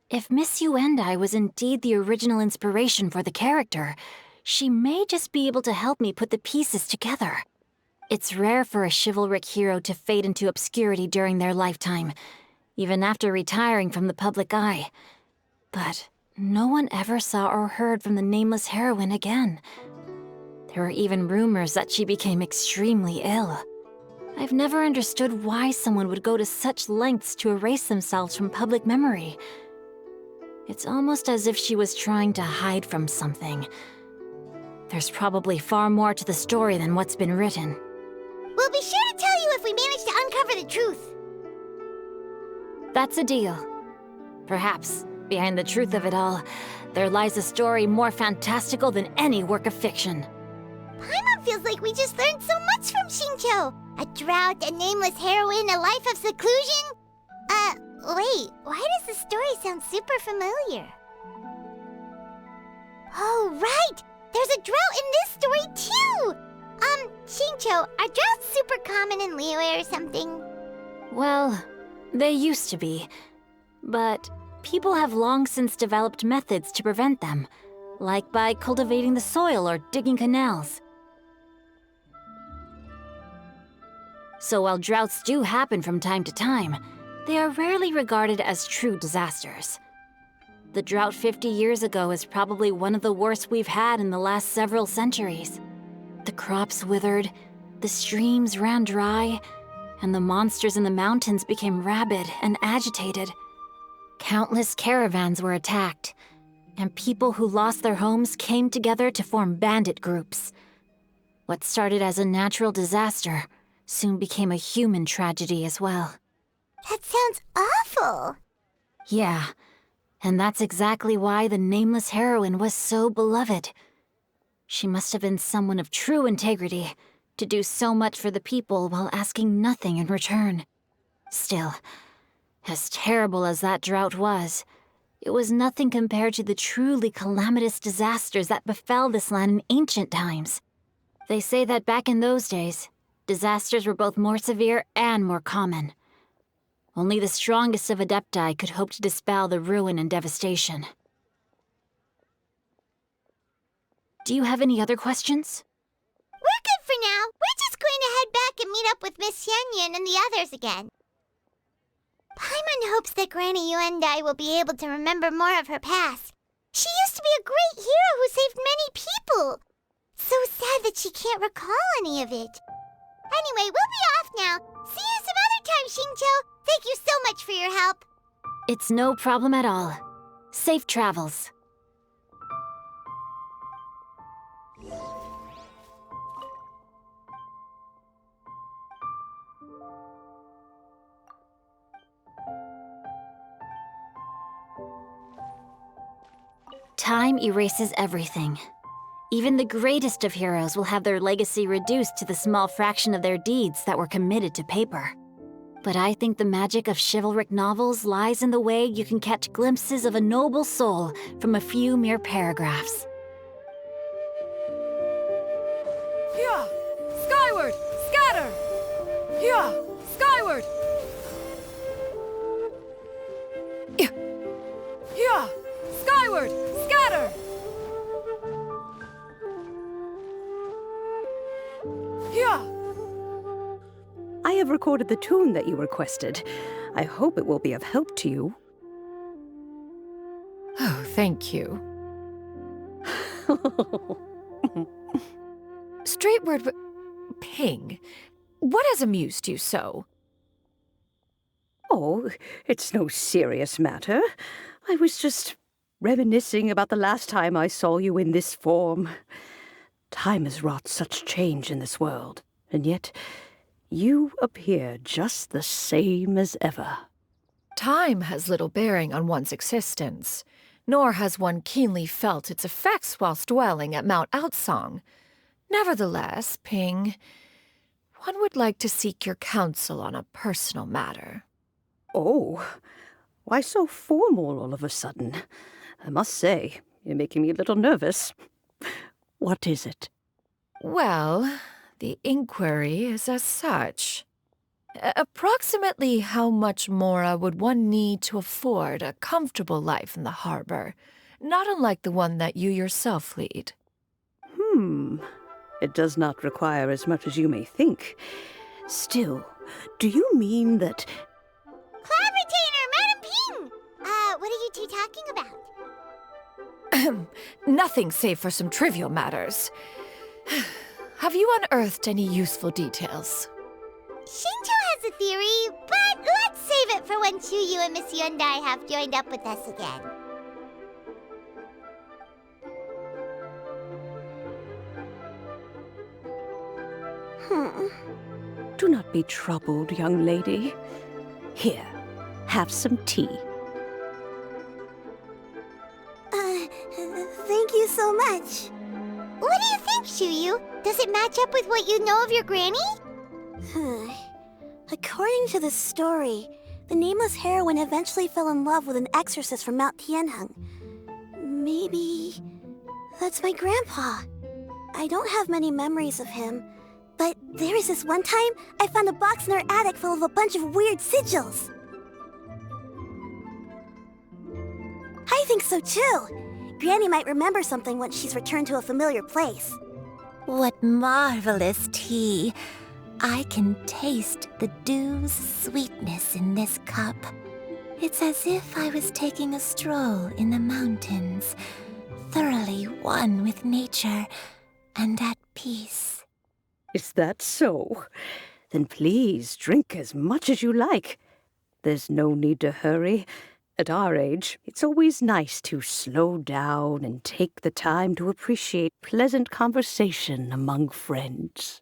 If Miss Yuendai was indeed the original inspiration for the character, she may just be able to help me put the pieces together. It's rare for a chivalric hero to fade into obscurity during their lifetime, even after retiring from the public eye. But no one ever saw or heard from the nameless heroine again. There were even rumors that she became extremely ill. I've never understood why someone would go to such lengths to erase themselves from public memory. It's almost as if she was trying to hide from something. There's probably far more to the story than what's been written. We'll be sure to tell you if we manage to uncover the truth. That's a deal. Perhaps, behind the truth of it all, there lies a story more fantastical than any work of fiction. Paimon feels like we just learned so much from Xingqiu. A drought, a nameless heroine, a life of seclusion. Wait, why does the story sound super familiar? Oh, right! There's a drought in this story, too! Xingqiu, are droughts super common in Liyue or something? Well, they used to be. But people have long since developed methods to prevent them, like by cultivating the soil or digging canals. So while droughts do happen from time to time, they are rarely regarded as true disasters. The drought 50 years ago is probably one of the worst we've had in the last several centuries. The crops withered, the streams ran dry, and the monsters in the mountains became rabid and agitated. Countless caravans were attacked, and people who lost their homes came together to form bandit groups. What started as a natural disaster soon became a human tragedy as well. That sounds awful. Yeah, and that's exactly why the nameless heroine was so beloved. She must have been someone of true integrity, to do so much for the people while asking nothing in return. Still, as terrible as that drought was, it was nothing compared to the truly calamitous disasters that befell this land in ancient times. They say that back in those days, disasters were both more severe and more common. Only the strongest of Adepti could hope to dispel the ruin and devastation. Do you have any other questions? We're good for now. We're just going to head back and meet up with Miss Xianyun and the others again. Paimon hopes that Granny Yuendai will be able to remember more of her past. She used to be a great hero who saved many people. So sad that she can't recall any of it. Anyway, we'll be off now. See you some other time, Xingqiu. Thank you so much for your help. It's no problem at all. Safe travels. Time erases everything. Even the greatest of heroes will have their legacy reduced to the small fraction of their deeds that were committed to paper. But I think the magic of chivalric novels lies in the way you can catch glimpses of a noble soul from a few mere paragraphs. Here! Skyward! Scatter! Here! Skyward! Here! Skyward! Scatter! Here! I have recorded the tune that you requested. I hope it will be of help to you. thank you. Straight word, Ping, what has amused you so? Oh, it's no serious matter. I was just reminiscing about the last time I saw you in this form. Time has wrought such change in this world, and yet you appear just the same as ever. Time has little bearing on one's existence, nor has one keenly felt its effects whilst dwelling at Mount Outsong. Nevertheless, Ping, one would like to seek your counsel on a personal matter. Oh, why so formal all of a sudden? I must say, you're making me a little nervous. What is it? Well, the inquiry is as such. Approximately how much more would one need to afford a comfortable life in the harbor, not unlike the one that you yourself lead? It does not require as much as you may think. Still, do you mean that... Cloud Retainer, Madam Ping! What are you two talking about? Nothing save for some trivial matters. Have you unearthed any useful details? Shinto has a theory, but let's save it for when Chuyu and Miss Hyundai have joined up with us again. Do not be troubled, young lady. Here, have some tea. Thank you so much. What do you think, Chuyu? Does it match up with what you know of your granny? According to the story, the nameless heroine eventually fell in love with an exorcist from Mount Tianheng. Maybe that's my grandpa. I don't have many memories of him, but there was this one time I found a box in our attic full of a bunch of weird sigils. I think so too. Granny might remember something once she's returned to a familiar place. What marvelous tea! I can taste the dew's sweetness in this cup. It's as if I was taking a stroll in the mountains, thoroughly one with nature and at peace. Is that so? Then please drink as much as you like. There's no need to hurry. At our age, it's always nice to slow down and take the time to appreciate pleasant conversation among friends.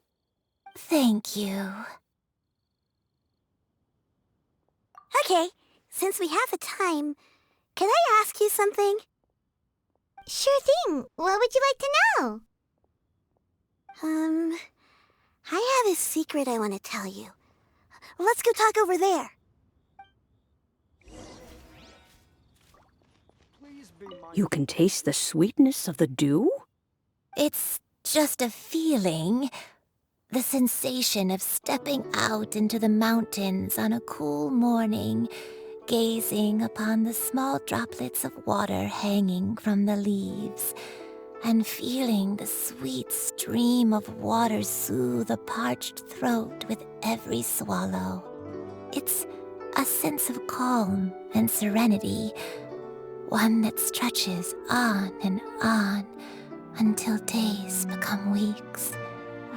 Thank you. Okay, since we have the time, can I ask you something? Sure thing. What would you like to know? I have a secret I want to tell you. Let's go talk over there. You can taste the sweetness of the dew? It's just a feeling. The sensation of stepping out into the mountains on a cool morning, gazing upon the small droplets of water hanging from the leaves, and feeling the sweet stream of water soothe a parched throat with every swallow. It's a sense of calm and serenity, one that stretches on and on until days become weeks,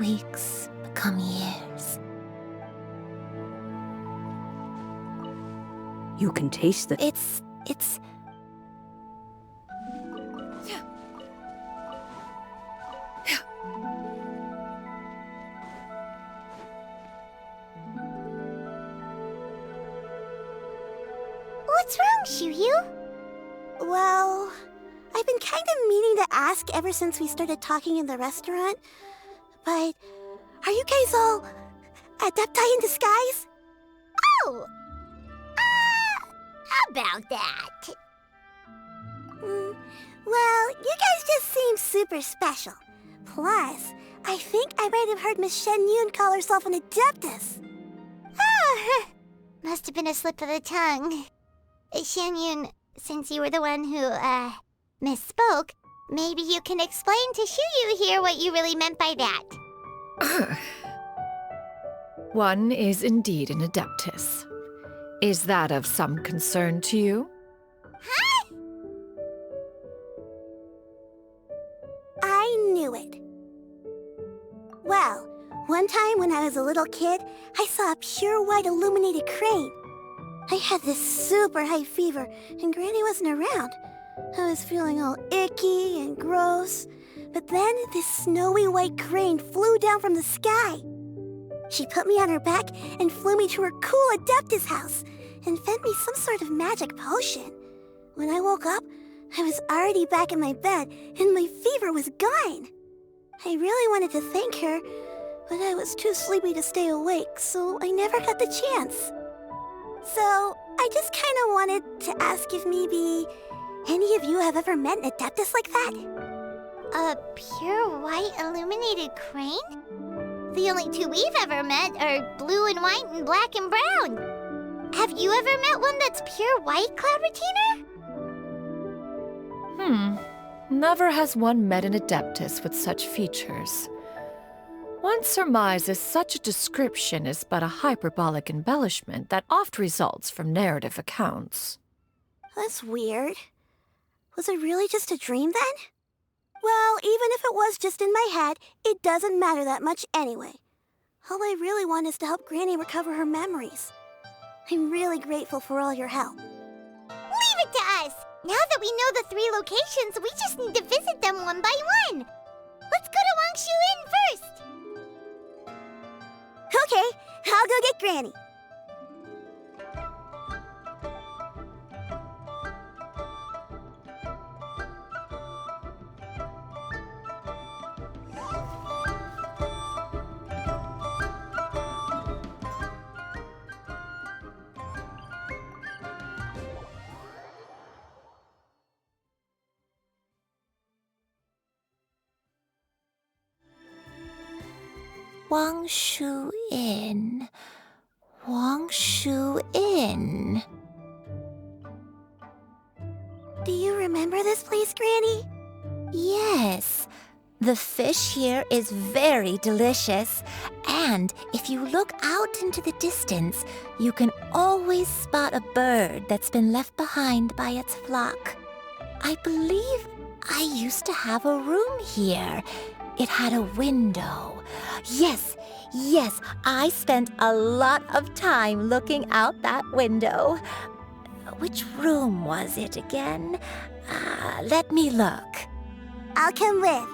weeks become years. You can taste the... It's... What's wrong, Chuyu? Well, I've been kind of meaning to ask ever since we started talking in the restaurant, but are you guys all adepti in disguise? Oh! About that. Well, you guys just seem super special. Plus, I think I might have heard Miss Xianyun call herself an adeptus. Oh, must have been a slip of the tongue. Xianyun, since you were the one who, misspoke, maybe you can explain to Chuyu here what you really meant by that. One is indeed an adeptus. Is that of some concern to you? Huh? do it. Well, one time when I was a little kid, I saw a pure white illuminated crane. I had this super high fever, and Granny wasn't around. I was feeling all icky and gross. But then this snowy white crane flew down from the sky. She put me on her back and flew me to her cool Adeptus house and fed me some sort of magic potion. When I woke up, I was already back in my bed and my fever was gone. I really wanted to thank her, but I was too sleepy to stay awake, so I never got the chance. So I just kind of wanted to ask if maybe any of you have ever met an Adeptus like that? A pure white illuminated crane? The only two we've ever met are blue and white and black and brown. Have you ever met one that's pure white, Cloud Retainer? Never has one met an Adeptus with such features. One surmises such a description is but a hyperbolic embellishment that oft results from narrative accounts. That's weird. Was it really just a dream then? Well, even if it was just in my head, it doesn't matter that much anyway. All I really want is to help Granny recover her memories. I'm really grateful for all your help. Leave it to us! Now that we know the 3 locations, we just need to visit them one by one. Let's go to Wangshu Inn first. Okay, I'll go get Granny. Wangshu Inn. Wangshu Inn. Do you remember this place, Granny? Yes. The fish here is very delicious. And if you look out into the distance, you can always spot a bird that's been left behind by its flock. I believe I used to have a room here. It had a window. Yes, I spent a lot of time looking out that window. Which room was it again? Let me look. I'll come with.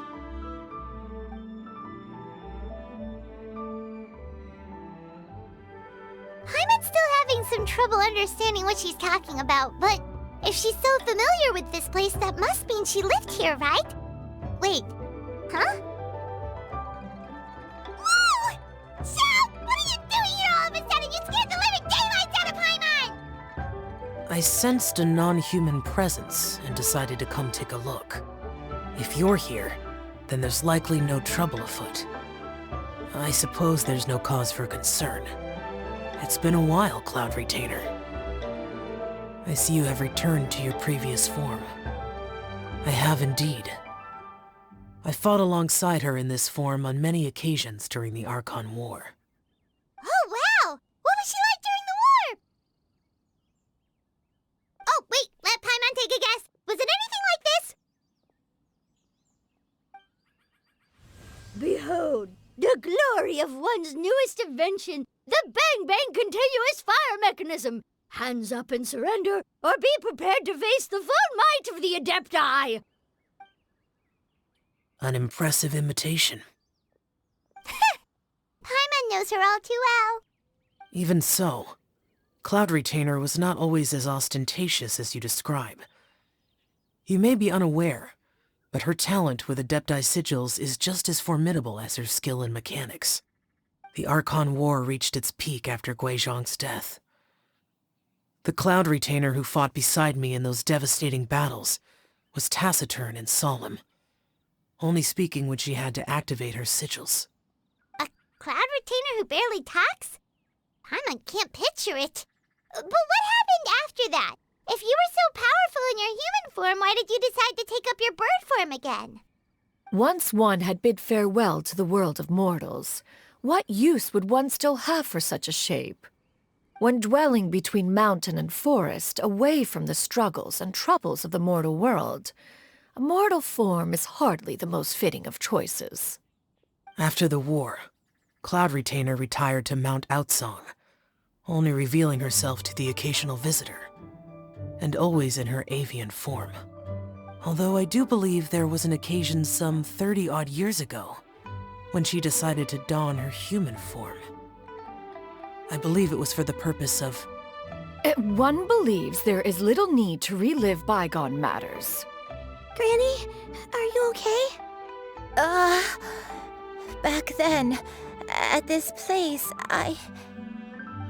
Paimon's still having some trouble understanding what she's talking about, but if she's so familiar with this place, that must mean she lived here, right? Wait, huh? Whoa! Shell! What are you doing here all of a sudden? You scared the living daylights out of Paimon! I sensed a non-human presence and decided to come take a look. If you're here, then there's likely no trouble afoot. I suppose there's no cause for concern. It's been a while, Cloud Retainer. I see you have returned to your previous form. I have indeed. I fought alongside her in this form on many occasions during the Archon War. Oh, wow! What was she like during the war? Oh, wait, let Paimon take a guess. Was it anything like this? Behold, the glory of one's newest invention, the Bang Bang Continuous Fire Mechanism. Hands up and surrender, or be prepared to face the full might of the Adepti. An impressive imitation. Paimon knows her all too well. Even so, Cloud Retainer was not always as ostentatious as you describe. You may be unaware, but her talent with Adepti sigils is just as formidable as her skill in mechanics. The Archon War reached its peak after Guizhong's death. The Cloud Retainer who fought beside me in those devastating battles was taciturn and solemn, only speaking when she had to activate her sigils. A Cloud Retainer who barely talks? Paimon can't picture it. But what happened after that? If you were so powerful in your human form, why did you decide to take up your bird form again? Once one had bid farewell to the world of mortals, what use would one still have for such a shape? When dwelling between mountain and forest, away from the struggles and troubles of the mortal world, A mortal form is hardly the most fitting of choices. After the war, Cloud Retainer retired to Mount Outsong, only revealing herself to the occasional visitor, and always in her avian form. Although I do believe there was an occasion some 30-odd years ago when she decided to don her human form. I believe it was for the purpose of... One believes there is little need to relive bygone matters. Granny, are you okay? Back then, at this place,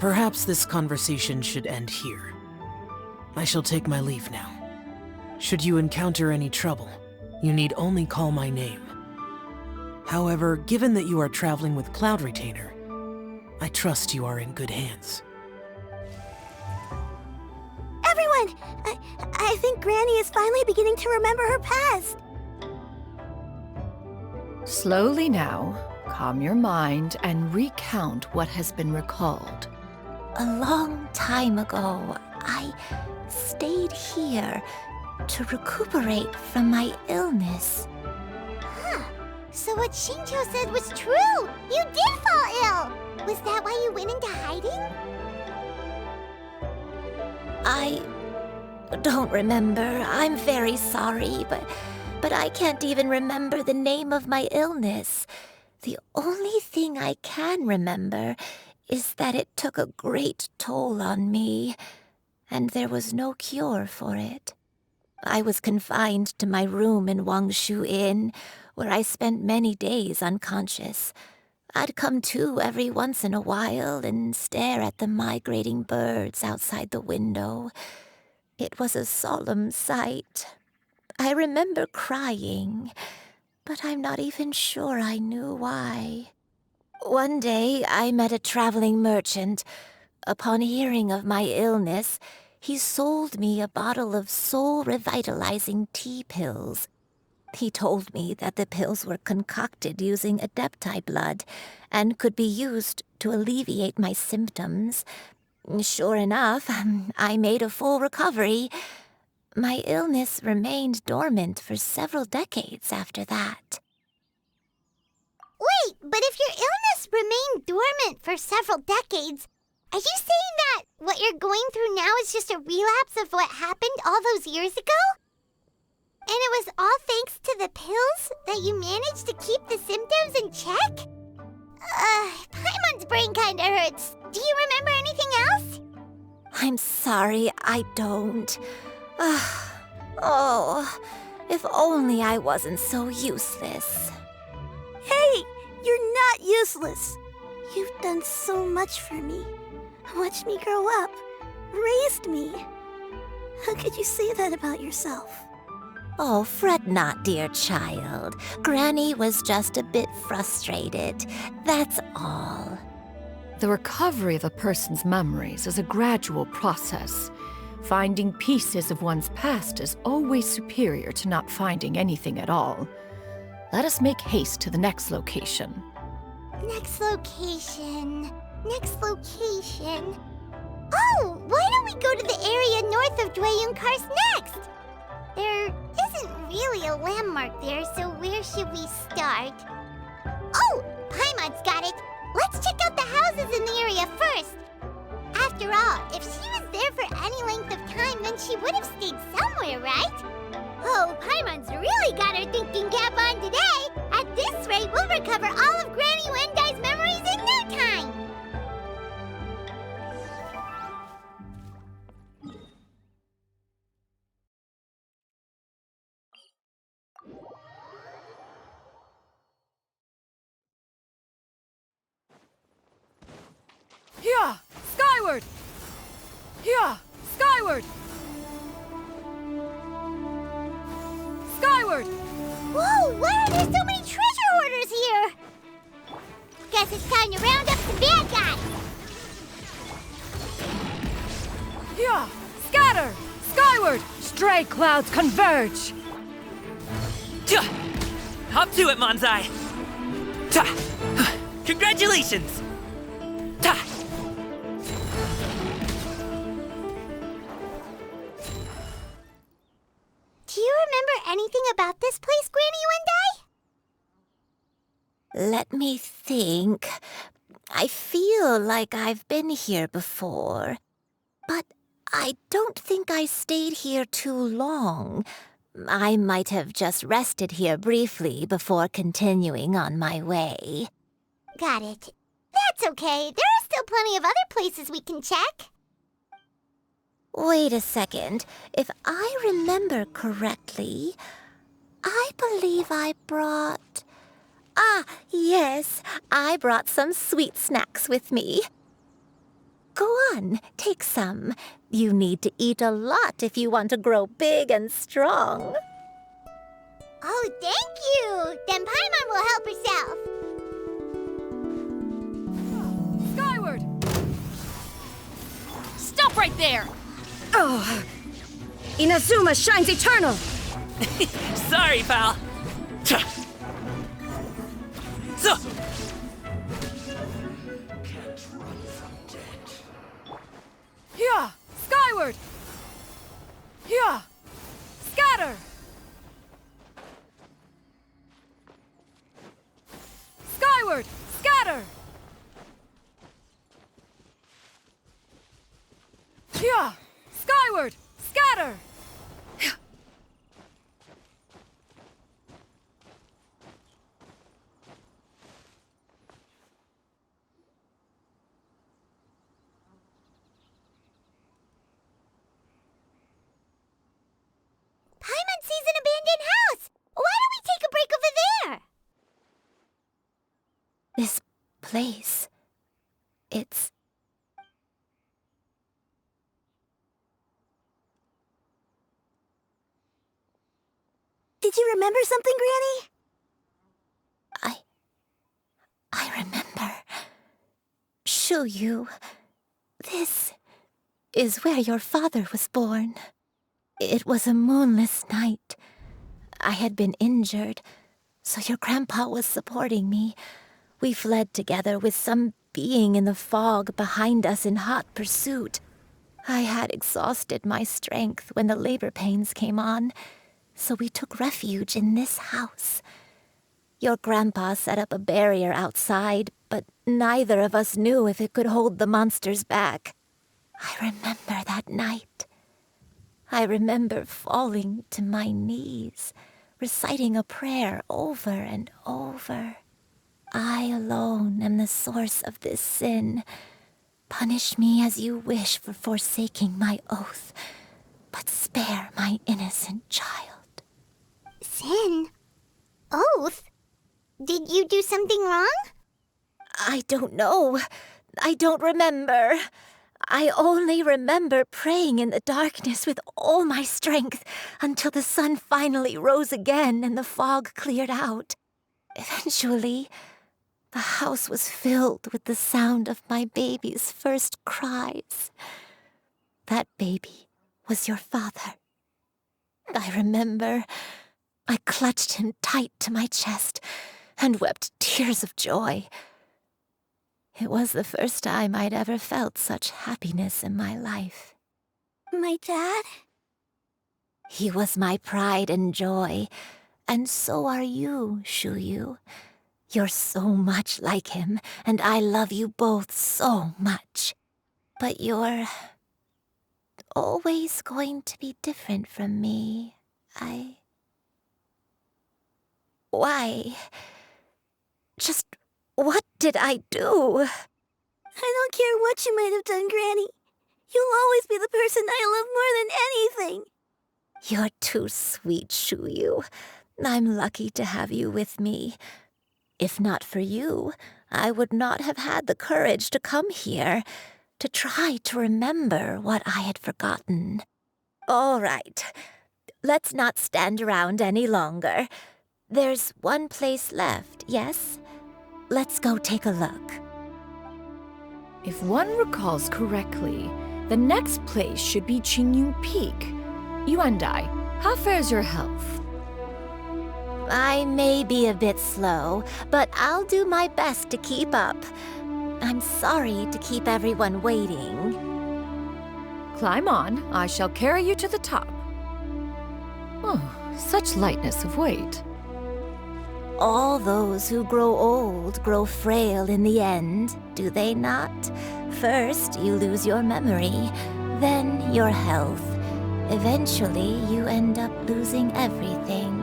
Perhaps this conversation should end here. I shall take my leave now. Should you encounter any trouble, you need only call my name. However, given that you are traveling with Cloud Retainer, I trust you are in good hands. Everyone! I think Granny is finally beginning to remember her past. Slowly now, calm your mind and recount what has been recalled. a long time ago, I stayed here to recuperate from my illness. Huh. So what Shinjo said was true! You did fall ill! Was that why you went into hiding? I don't remember. I'm very sorry, but I can't even remember the name of my illness. The only thing I can remember is that it took a great toll on me, and there was no cure for it. I was confined to my room in Wangshu Inn, where I spent many days unconscious. I'd come to every once in a while and stare at the migrating birds outside the window. It was a solemn sight. I remember crying, but I'm not even sure I knew why. One day, I met a traveling merchant. Upon hearing of my illness, he sold me a bottle of soul-revitalizing tea pills. He told me that the pills were concocted using adepti blood and could be used to alleviate my symptoms. Sure enough, I made a full recovery. My illness remained dormant for several decades after that. Wait, but if your illness remained dormant for several decades, are you saying that what you're going through now is just a relapse of what happened all those years ago? And it was all thanks to the pills that you managed to keep the symptoms in check? Paimon's brain kinda hurts. Do you remember anything else? I'm sorry, I don't. Oh, if only I wasn't so useless. Hey, you're not useless. You've done so much for me. Watched me grow up, raised me. How could you say that about yourself? Oh, fret not, dear child. Granny was just a bit frustrated. That's all. The recovery of a person's memories is a gradual process. Finding pieces of one's past is always superior to not finding anything at all. Let us make haste to the next location. Next location. Oh, why don't we go to the area north of Dwayunkars next? There isn't really a landmark there, so where should we start? Oh, Paimon's got it. Let's check out the houses in the area first. After all, if she was there for any length of time, then she would have stayed somewhere, right? Oh, Paimon's really got her thinking cap on today. At this rate, we'll recover all of Granny Wendai's memories in no time. Here! Skyward! Here! Skyward! Skyward! Whoa, why are there so many treasure hoarders here? Guess it's time to round up some bad guys. Here! Scatter! Skyward! Stray clouds converge! Tja! Hop to it, Manzai! Ta! Congratulations! Ta! Do you remember anything anything about this place, Granny Yuendai? Let me think. I feel like I've been here before, but I don't think I stayed here too long. I might have just rested here briefly before continuing on my way. Got it. That's okay. There are still plenty of other places we can check. Wait a second. If I remember correctly, I believe I brought... Ah, yes, I brought some sweet snacks with me. Go on, take some. You need to eat a lot if you want to grow big and strong. Oh, thank you! Then Paimon will help herself. Skyward! Stop right there! Oh! Inazuma shines eternal! Sorry, pal. So. Here! Skyward! Here! Scatter! Skyward! Scatter! Here! Skyward! Scatter! Paimon sees an abandoned house! Why don't we take a break over there? This place... it's... Did you remember something, Granny? I remember. Xianyun. This is where your father was born. It was a moonless night. I had been injured, so your grandpa was supporting me. We fled together with some being in the fog behind us in hot pursuit. I had exhausted my strength when the labor pains came on, so we took refuge in this house. Your grandpa set up a barrier outside, but neither of us knew if it could hold the monsters back. I remember that night. I remember falling to my knees, reciting a prayer over and over. I alone am the source of this sin. Punish me as you wish for forsaking my oath, but spare my innocent child. Sin? Oath? Did you do something wrong? I don't know. I don't remember. I only remember praying in the darkness with all my strength until the sun finally rose again and the fog cleared out. Eventually, the house was filled with the sound of my baby's first cries. That baby was your father. I remember I clutched him tight to my chest and wept tears of joy. It was the first time I'd ever felt such happiness in my life. My dad? He was my pride and joy, and so are you, Xianyun. You're so much like him, and I love you both so much. But you're always going to be different from me. Why? Just what did I do? I don't care what you might have done, Granny. You'll always be the person I love more than anything. You're too sweet, Xianyun. I'm lucky to have you with me. If not for you, I would not have had the courage to come here, to try to remember what I had forgotten. All right, let's not stand around any longer. There's one place left, yes? Let's go take a look. If one recalls correctly, the next place should be Xianyun Peak. Yuendai, how fares your health? I may be a bit slow, but I'll do my best to keep up. I'm sorry to keep everyone waiting. Climb on. I shall carry you to the top. Oh, Such lightness of weight. All those who grow old grow frail in the end, do they not? First, you lose your memory, then your health. Eventually, you end up losing everything.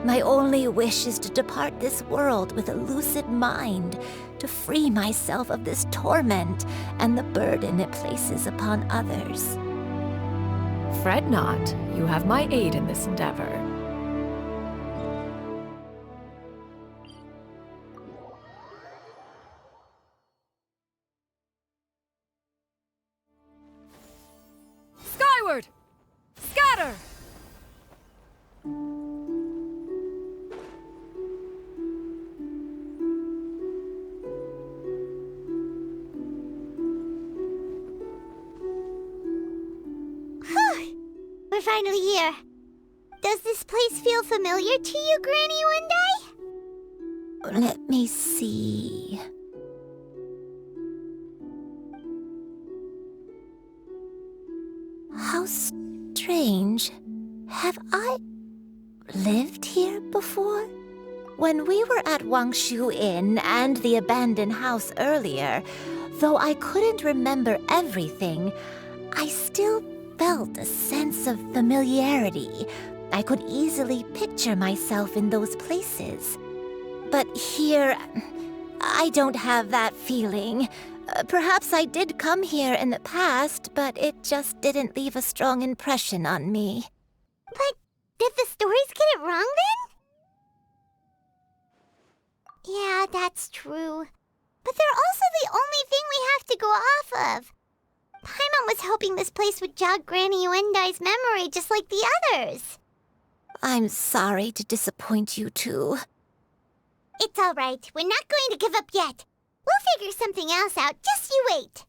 My only wish is to depart this world with a lucid mind, to free myself of this torment and the burden it places upon others. Fret not, you have my aid in this endeavor. Skyward! Scatter! We're finally here. Does this place feel familiar to you, Granny One Day? Let me see. How strange. Have I lived here before? When we were at Wangshu Inn and the abandoned house earlier, though I couldn't remember everything, I still felt a sense of familiarity. I could easily picture myself in those places. But here, I don't have that feeling. Perhaps I did come here in the past, but it just didn't leave a strong impression on me. But did the stories get it wrong then? Yeah, that's true. But they're also the only thing we have to go off of. Paimon was hoping this place would jog Granny Uendai's memory just like the others. I'm sorry to disappoint you two. It's all right. We're not going to give up yet. We'll figure something else out. Just you wait.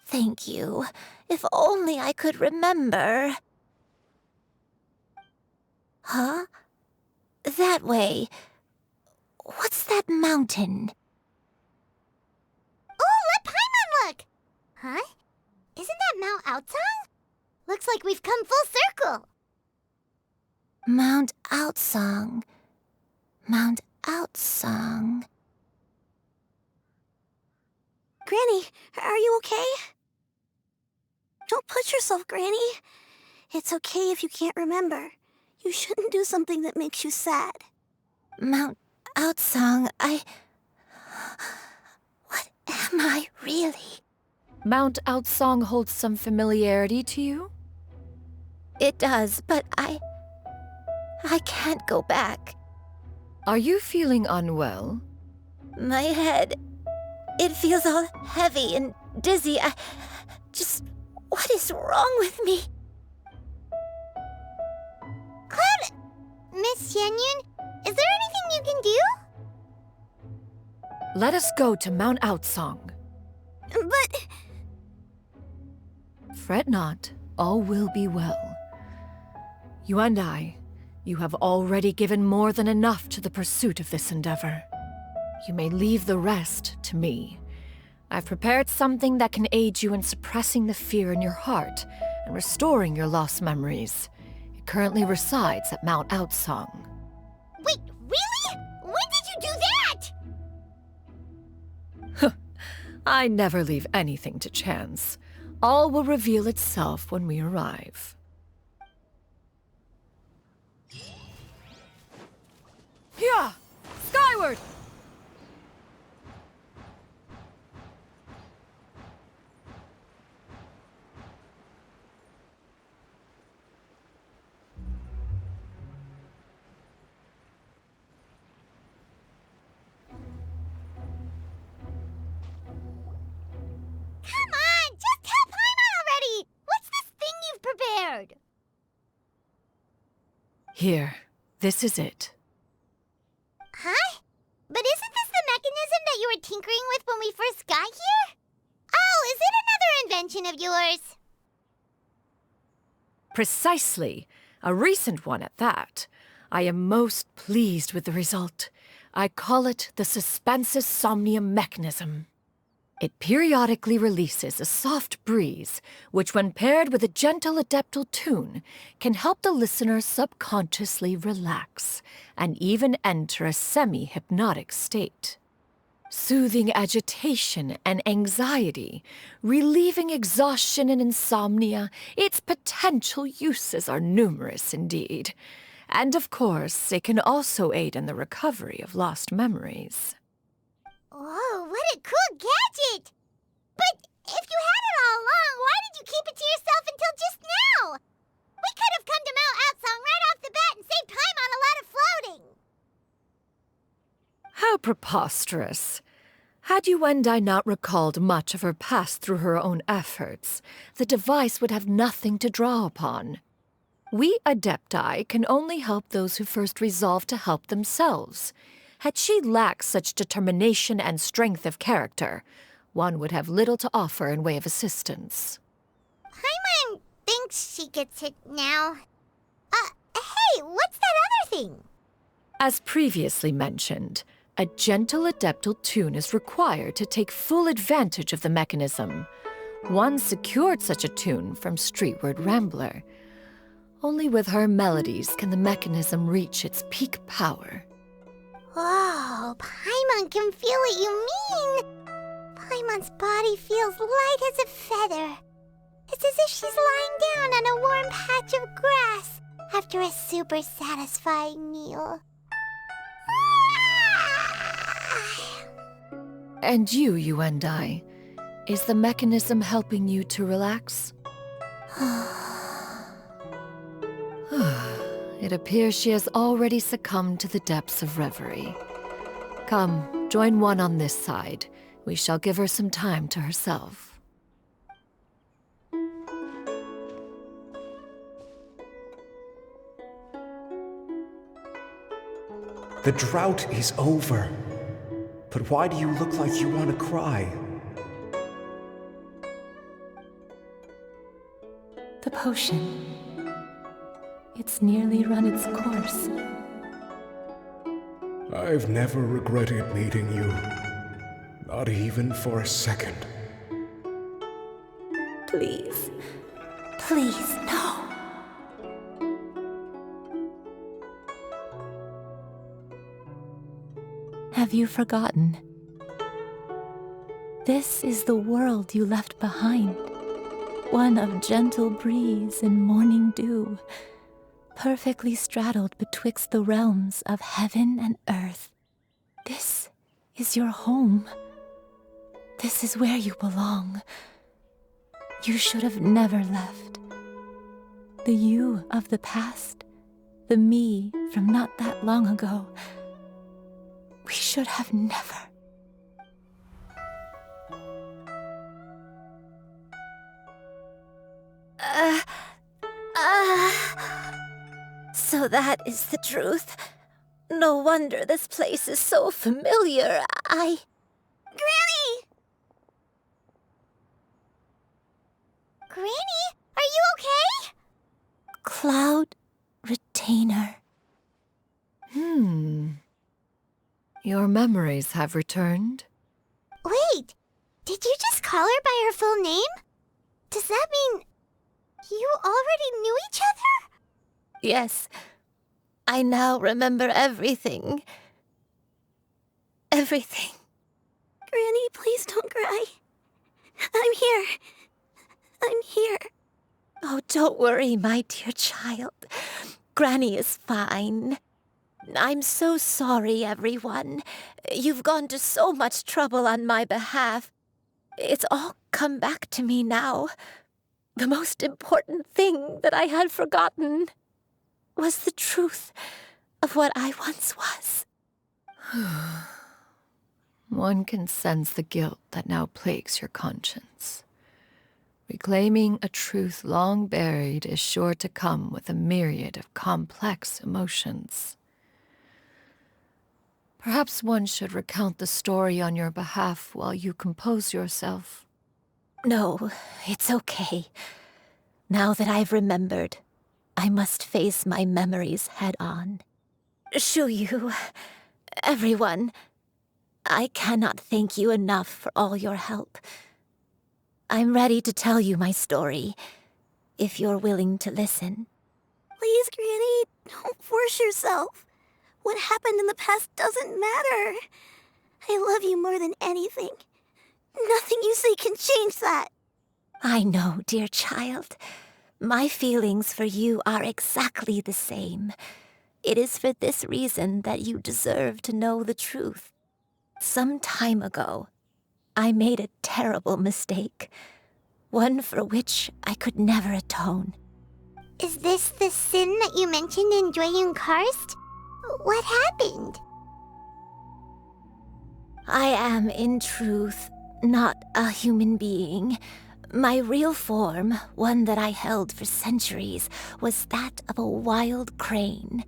Thank you. If only I could remember. Huh? That way. What's that mountain? Oh, let Paimon look! Huh? Isn't that Mount Outsong? Looks like we've come full circle. Mount Outsong. Mount Outsong. Granny, are you okay? Don't push yourself, Granny. It's okay if you can't remember. You shouldn't do something that makes you sad. Mount Outsong, What am I really? Mount Outsong holds some familiarity to you? It does, but I can't go back. Are you feeling unwell? My head, it feels all heavy and dizzy. What is wrong with me? Cloud, Miss Xianyun, is there anything you can do? Let us go to Mount Outsong. But... Fret not, all will be well. You and I, you have already given more than enough to the pursuit of this endeavor. You may leave the rest to me. I've prepared something that can aid you in suppressing the fear in your heart and restoring your lost memories. It currently resides at Mount Outsong. Wait, really? When did you do that? I never leave anything to chance. All will reveal itself when we arrive. Here! Skyward! Come on, just tell Paimon already! What's this thing you've prepared? Here, this is it. Huh? But isn't this the mechanism that you were tinkering with when we first got here? Oh, is it another invention of yours? Precisely. A recent one at that. I am most pleased with the result. I call it the Suspensus Somnium mechanism. It periodically releases a soft breeze, which when paired with a gentle adeptal tune, can help the listener subconsciously relax and even enter a semi-hypnotic state. Soothing agitation and anxiety, relieving exhaustion and insomnia, its potential uses are numerous indeed. And of course, it can also aid in the recovery of lost memories. Whoa, what a cool gadget! But if you had it all along, why did you keep it to yourself until just now? We could have come to Mount Outsong right off the bat and saved time on a lot of floating. How preposterous. Had Yuendai not recalled much of her past through her own efforts, the device would have nothing to draw upon. We Adepti can only help those who first resolve to help themselves. Had she lacked such determination and strength of character, one would have little to offer in way of assistance. Paimon thinks she gets it now. Hey, what's that other thing? As previously mentioned, a gentle adeptal tune is required to take full advantage of the mechanism. One secured such a tune from Streetward Rambler. Only with her melodies can the mechanism reach its peak power. Whoa, Paimon can feel what you mean. Paimon's body feels light as a feather. It's as if she's lying down on a warm patch of grass after a super satisfying meal. And you, Yuendai, is the mechanism helping you to relax? It appears she has already succumbed to the depths of reverie. Come, join one on this side. We shall give her some time to herself. The drought is over. But why do you look like you want to cry? The potion. It's nearly run its course. I've never regretted meeting you. Not even for a second. Please. Please, no. Have you forgotten? This is the world you left behind. One of gentle breeze and morning dew, perfectly straddled betwixt the realms of heaven and earth. This is your home. This is where you belong. You should have never left. The you of the past, the me from not that long ago, we should have never. So that is the truth. No wonder this place is so familiar. Granny! Granny, are you okay? Cloud Retainer. Your memories have returned? Wait, did you just call her by her full name? Does that mean you already knew each other? Yes. I now remember everything. Everything. Granny, please don't cry. I'm here. I'm here. Oh, don't worry, my dear child. Granny is fine. I'm so sorry, everyone. You've gone to so much trouble on my behalf. It's all come back to me now. The most important thing that I had forgotten was the truth of what I once was. One can sense the guilt that now plagues your conscience. Reclaiming a truth long buried is sure to come with a myriad of complex emotions. Perhaps one should recount the story on your behalf while you compose yourself. No, it's okay. Now that I've remembered, I must face my memories head on. Shuyu, everyone, I cannot thank you enough for all your help. I'm ready to tell you my story, if you're willing to listen. Please, Granny, don't force yourself. What happened in the past doesn't matter. I love you more than anything. Nothing you say can change that. I know, dear child. My feelings for you are exactly the same. It is for this reason that you deserve to know the truth. Some time ago, I made a terrible mistake. One for which I could never atone. Is this the sin that you mentioned in Xianyun Karst? What happened? I am, in truth, not a human being. My real form, one that I held for centuries, was that of a wild crane.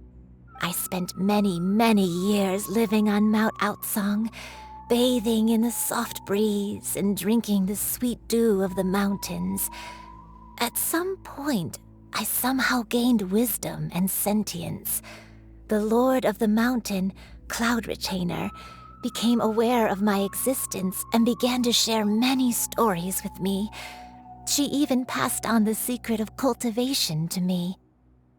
I spent many, many years living on Mount Outsong, bathing in the soft breeze and drinking the sweet dew of the mountains. At some point, I somehow gained wisdom and sentience. The Lord of the Mountain, Cloud Retainer, became aware of my existence and began to share many stories with me. She even passed on the secret of cultivation to me.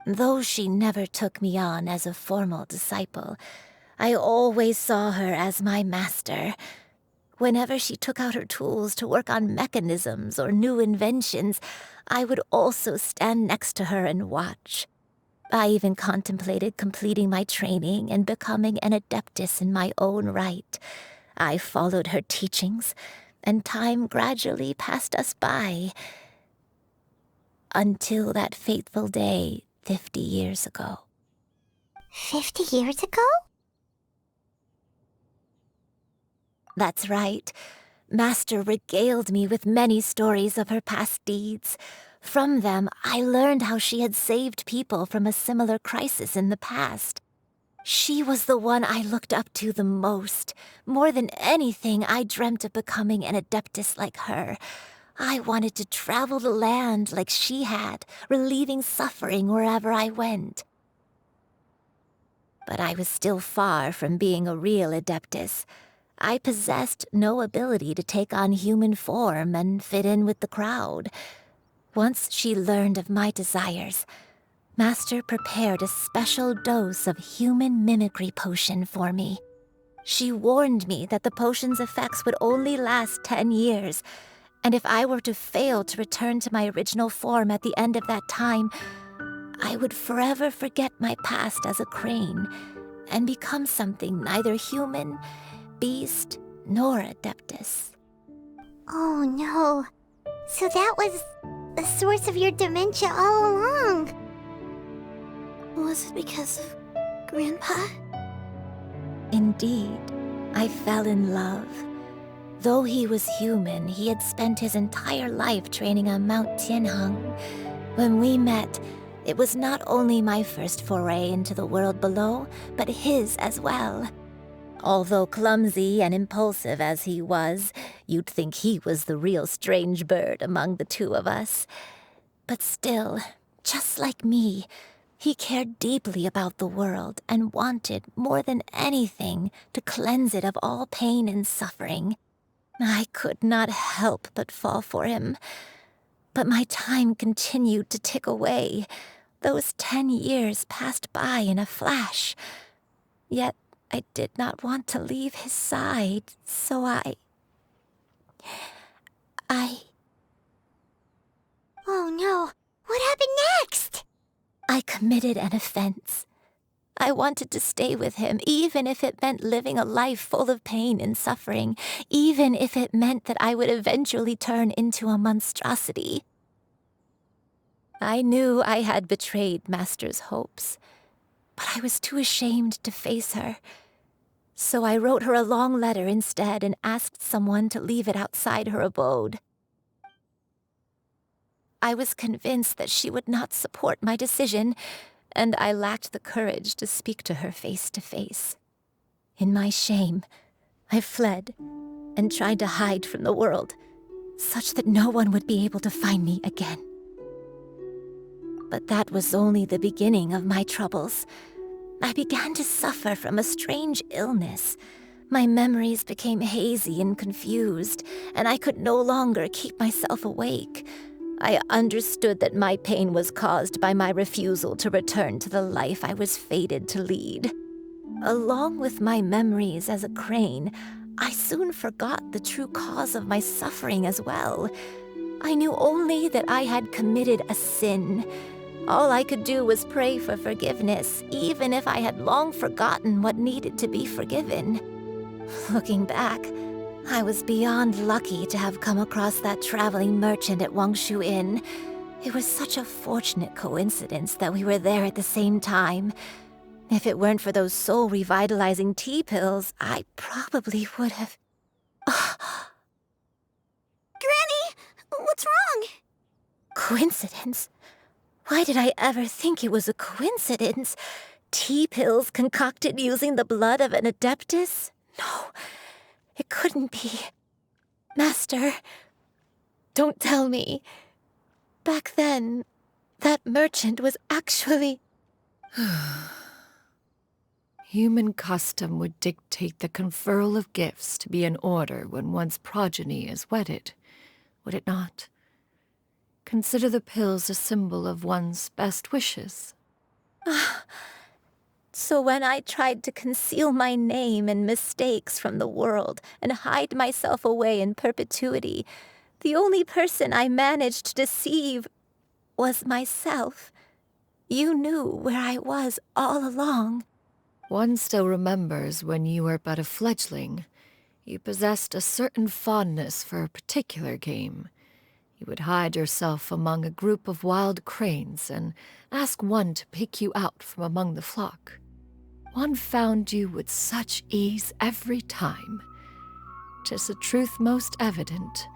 Though she never took me on as a formal disciple, I always saw her as my master. Whenever she took out her tools to work on mechanisms or new inventions, I would also stand next to her and watch. I even contemplated completing my training and becoming an adeptus in my own right. I followed her teachings, and time gradually passed us by. Until that fateful day 50 years ago. 50 years ago? That's right. Master regaled me with many stories of her past deeds. From them, I learned how she had saved people from a similar crisis in the past. She was the one I looked up to the most. More than anything, I dreamt of becoming an adeptus like her. I wanted to travel the land like she had, relieving suffering wherever I went. But I was still far from being a real adeptus. I possessed no ability to take on human form and fit in with the crowd. Once she learned of my desires, Master prepared a special dose of human mimicry potion for me. She warned me that the potion's effects would only last 10 years, and if I were to fail to return to my original form at the end of that time, I would forever forget my past as a crane and become something neither human, beast, nor adeptus. Oh no. So that was the source of your dementia all along. Was it because of Grandpa? Indeed, I fell in love. Though he was human, he had spent his entire life training on Mount Tianheng. When we met, it was not only my first foray into the world below, but his as well. Although clumsy and impulsive as he was, you'd think he was the real strange bird among the two of us. But still, just like me, he cared deeply about the world and wanted, more than anything, to cleanse it of all pain and suffering. I could not help but fall for him. But my time continued to tick away. Those 10 years passed by in a flash. Yet I did not want to leave his side, so I... Oh no, what happened next? I committed an offense. I wanted to stay with him, even if it meant living a life full of pain and suffering, even if it meant that I would eventually turn into a monstrosity. I knew I had betrayed Master's hopes, but I was too ashamed to face her. So I wrote her a long letter instead and asked someone to leave it outside her abode. I was convinced that she would not support my decision, and I lacked the courage to speak to her face to face. In my shame, I fled and tried to hide from the world, such that no one would be able to find me again. But that was only the beginning of my troubles. I began to suffer from a strange illness. My memories became hazy and confused, and I could no longer keep myself awake. I understood that my pain was caused by my refusal to return to the life I was fated to lead. Along with my memories as a crane, I soon forgot the true cause of my suffering as well. I knew only that I had committed a sin. All I could do was pray for forgiveness, even if I had long forgotten what needed to be forgiven. Looking back, I was beyond lucky to have come across that traveling merchant at Wangshu Inn. It was such a fortunate coincidence that we were there at the same time. If it weren't for those soul-revitalizing tea pills, I probably would have... Granny! What's wrong? Coincidence? Why did I ever think it was a coincidence? Tea pills concocted using the blood of an adeptus? No, it couldn't be. Master, don't tell me. Back then, that merchant was actually... Human custom would dictate the conferral of gifts to be in order when one's progeny is wedded, would it not? Consider the pills a symbol of one's best wishes. So when I tried to conceal my name and mistakes from the world and hide myself away in perpetuity, the only person I managed to deceive was myself. You knew where I was all along. One still remembers when you were but a fledgling. You possessed a certain fondness for a particular game. You would hide yourself among a group of wild cranes and ask one to pick you out from among the flock. One found you with such ease every time. 'Tis a truth most evident.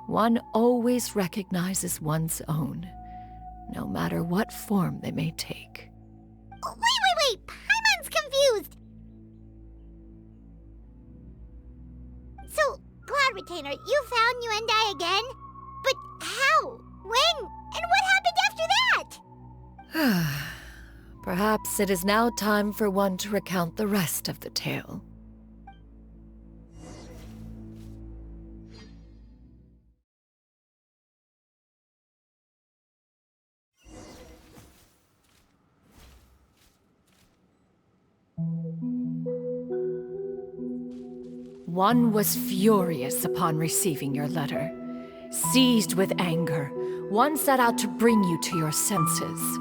One always recognizes one's own, no matter what form they may take. Wait! Paimon's confused! So, Cloud Retainer, you found Yuendai again? But how? When? And what happened after that? Perhaps it is now time for one to recount the rest of the tale. One was furious upon receiving your letter. Seized with anger, one set out to bring you to your senses.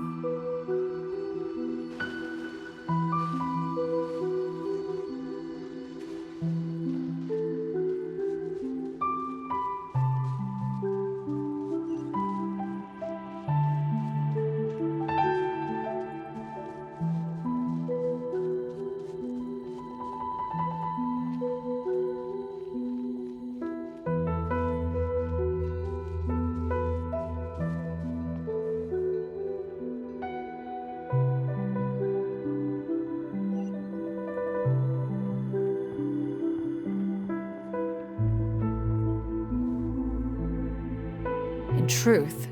In truth,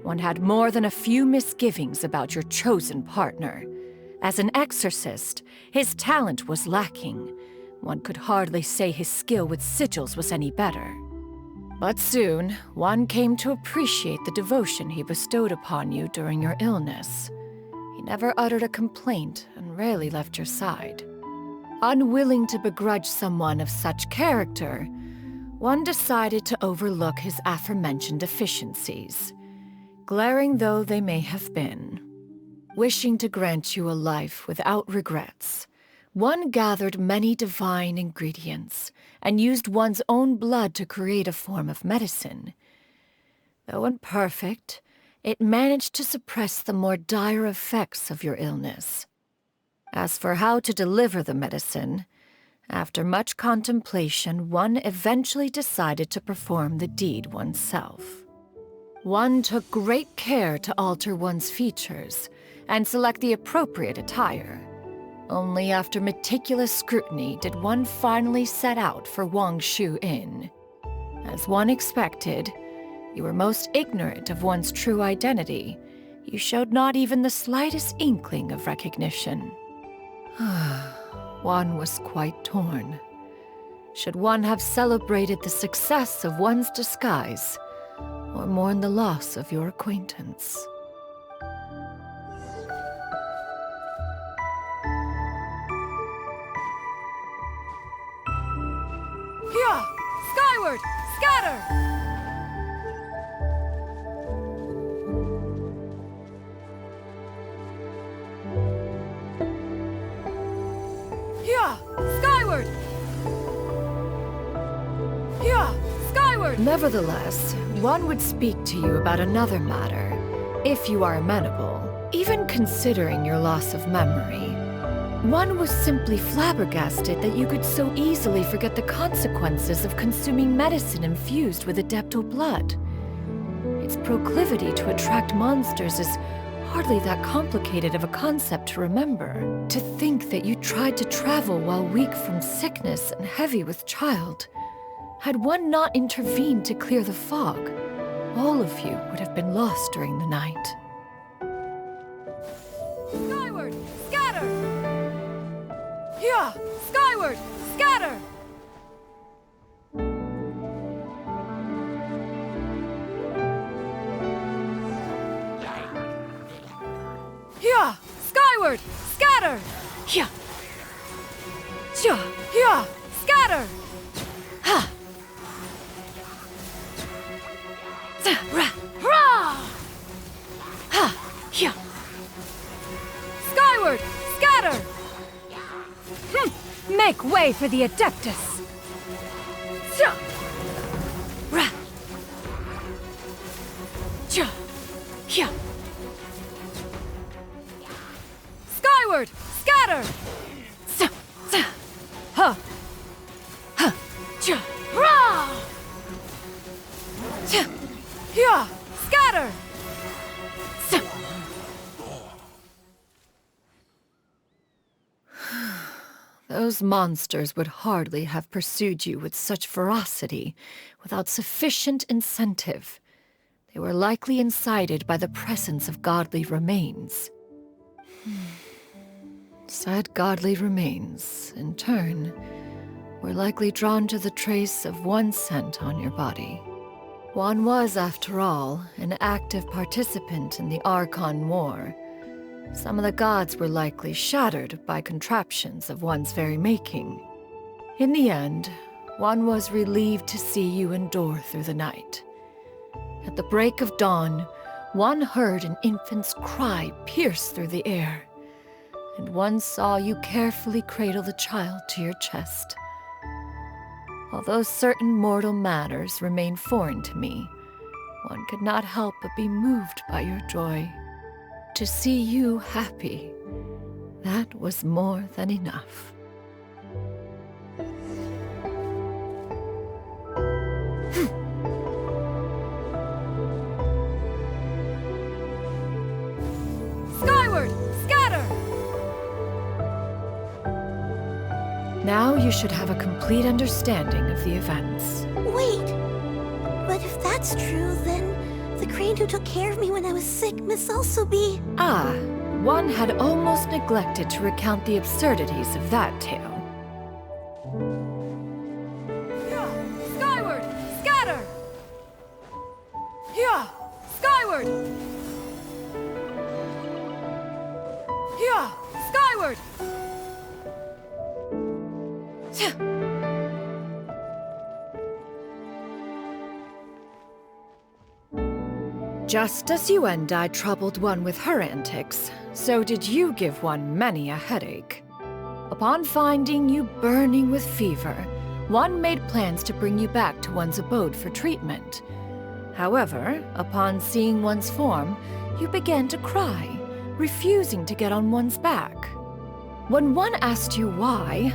one had more than a few misgivings about your chosen partner. As an exorcist, his talent was lacking. One could hardly say his skill with sigils was any better. But soon, one came to appreciate the devotion he bestowed upon you during your illness. He never uttered a complaint and rarely left your side. Unwilling to begrudge someone of such character, one decided to overlook his aforementioned deficiencies, glaring though they may have been. Wishing to grant you a life without regrets, one gathered many divine ingredients and used one's own blood to create a form of medicine. Though imperfect, it managed to suppress the more dire effects of your illness. As for how to deliver the medicine, after much contemplation, one eventually decided to perform the deed oneself. One took great care to alter one's features and select the appropriate attire. Only after meticulous scrutiny did one finally set out for Wangshu Inn. As one expected, you were most ignorant of one's true identity. You showed not even the slightest inkling of recognition. One was quite torn. Should one have celebrated the success of one's disguise, or mourn the loss of your acquaintance? Here! Skyward! Scatter! Here! Skyward! Here! Skyward! Nevertheless, one would speak to you about another matter, if you are amenable, even considering your loss of memory. One was simply flabbergasted that you could so easily forget the consequences of consuming medicine infused with Adepto blood. Its proclivity to attract monsters is hardly that complicated of a concept to remember. To think that you tried to travel while weak from sickness and heavy with child. Had one not intervened to clear the fog, all of you would have been lost during the night. Skyward! Scatter! Here! Skyward! Scatter! Here! Skyward! Scatter! Here! Here! Scatter! Ha! Hurrah! Ha! Here! Skyward! Scatter! Make way for the Adeptus! Ra! Here! Skyward! Scatter! Ha! Hurrah! Here! Scatter! Those monsters would hardly have pursued you with such ferocity without sufficient incentive. They were likely incited by the presence of godly remains. Said godly remains, in turn, were likely drawn to the trace of one scent on your body. One was, after all, an active participant in the Archon War. Some of the gods were likely shattered by contraptions of one's very making. In the end, one was relieved to see you endure through the night. At the break of dawn, one heard an infant's cry pierce through the air, and one saw you carefully cradle the child to your chest. Although certain mortal matters remain foreign to me, one could not help but be moved by your joy. To see you happy, that was more than enough. Skyward! Scatter! Now you should have a complete understanding of the events. Wait! But if that's true, then the crane who took care of me when I was sick must also be... Ah, one had almost neglected to recount the absurdities of that tale. Here! Skyward! Scatter! Here! Skyward! Here! Skyward! Just as you and I troubled one with her antics, so did you give one many a headache. Upon finding you burning with fever, one made plans to bring you back to one's abode for treatment. However, upon seeing one's form, you began to cry, refusing to get on one's back. When one asked you why,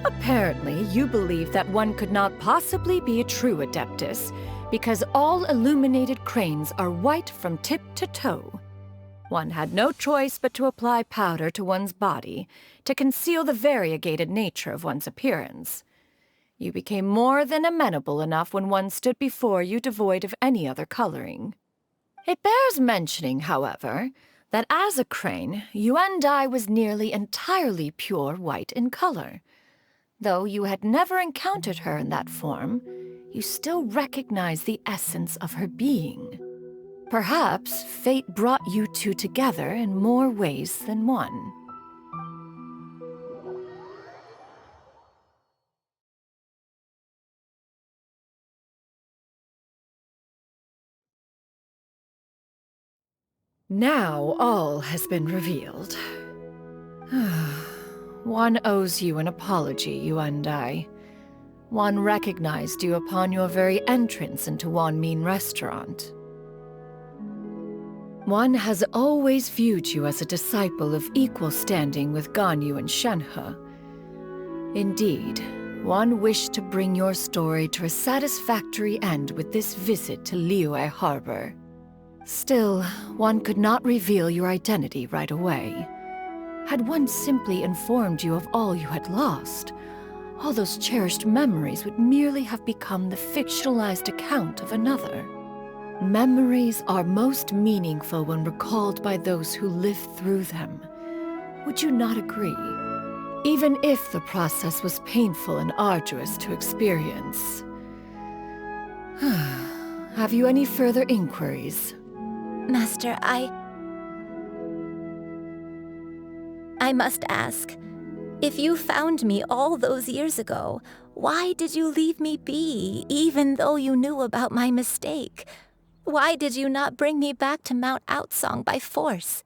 apparently you believed that one could not possibly be a true Adeptus, because all illuminated cranes are white from tip to toe. One had no choice but to apply powder to one's body to conceal the variegated nature of one's appearance. You became more than amenable enough when one stood before you devoid of any other coloring. It bears mentioning, however, that as a crane, you and I was nearly entirely pure white in color. Though you had never encountered her in that form, you still recognize the essence of her being. Perhaps fate brought you two together in more ways than one. Now all has been revealed. One owes you an apology, you and I. One recognized you upon your very entrance into Wanmin restaurant. One has always viewed you as a disciple of equal standing with Ganyu and Shenhe. Indeed, one wished to bring your story to a satisfactory end with this visit to Liyue Harbor. Still, one could not reveal your identity right away. Had one simply informed you of all you had lost, all those cherished memories would merely have become the fictionalized account of another. Memories are most meaningful when recalled by those who lived through them. Would you not agree? Even if the process was painful and arduous to experience. Have you any further inquiries? Master, I must ask, if you found me all those years ago, why did you leave me be, even though you knew about my mistake? Why did you not bring me back to Mount Outsong by force?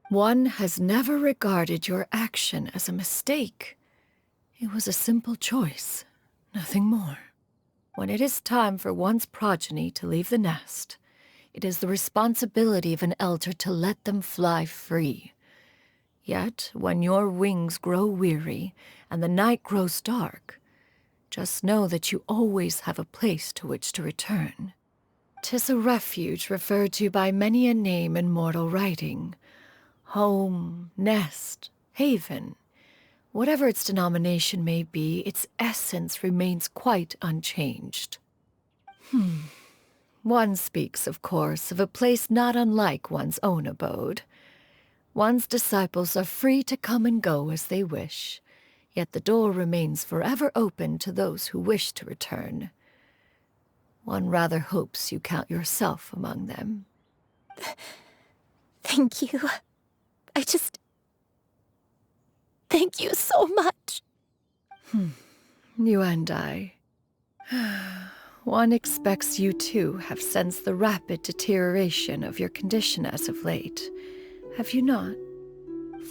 One has never regarded your action as a mistake. It was a simple choice, nothing more. When it is time for one's progeny to leave the nest, it is the responsibility of an elder to let them fly free. Yet, when your wings grow weary and the night grows dark, just know that you always have a place to which to return. 'Tis a refuge referred to by many a name in mortal writing. Home, nest, haven. Whatever its denomination may be, its essence remains quite unchanged. One speaks, of course, of a place not unlike one's own abode. One's disciples are free to come and go as they wish, yet the door remains forever open to those who wish to return. One rather hopes you count yourself among them. Thank you. Thank you so much. You and I. One expects you too have sensed the rapid deterioration of your condition as of late. Have you not?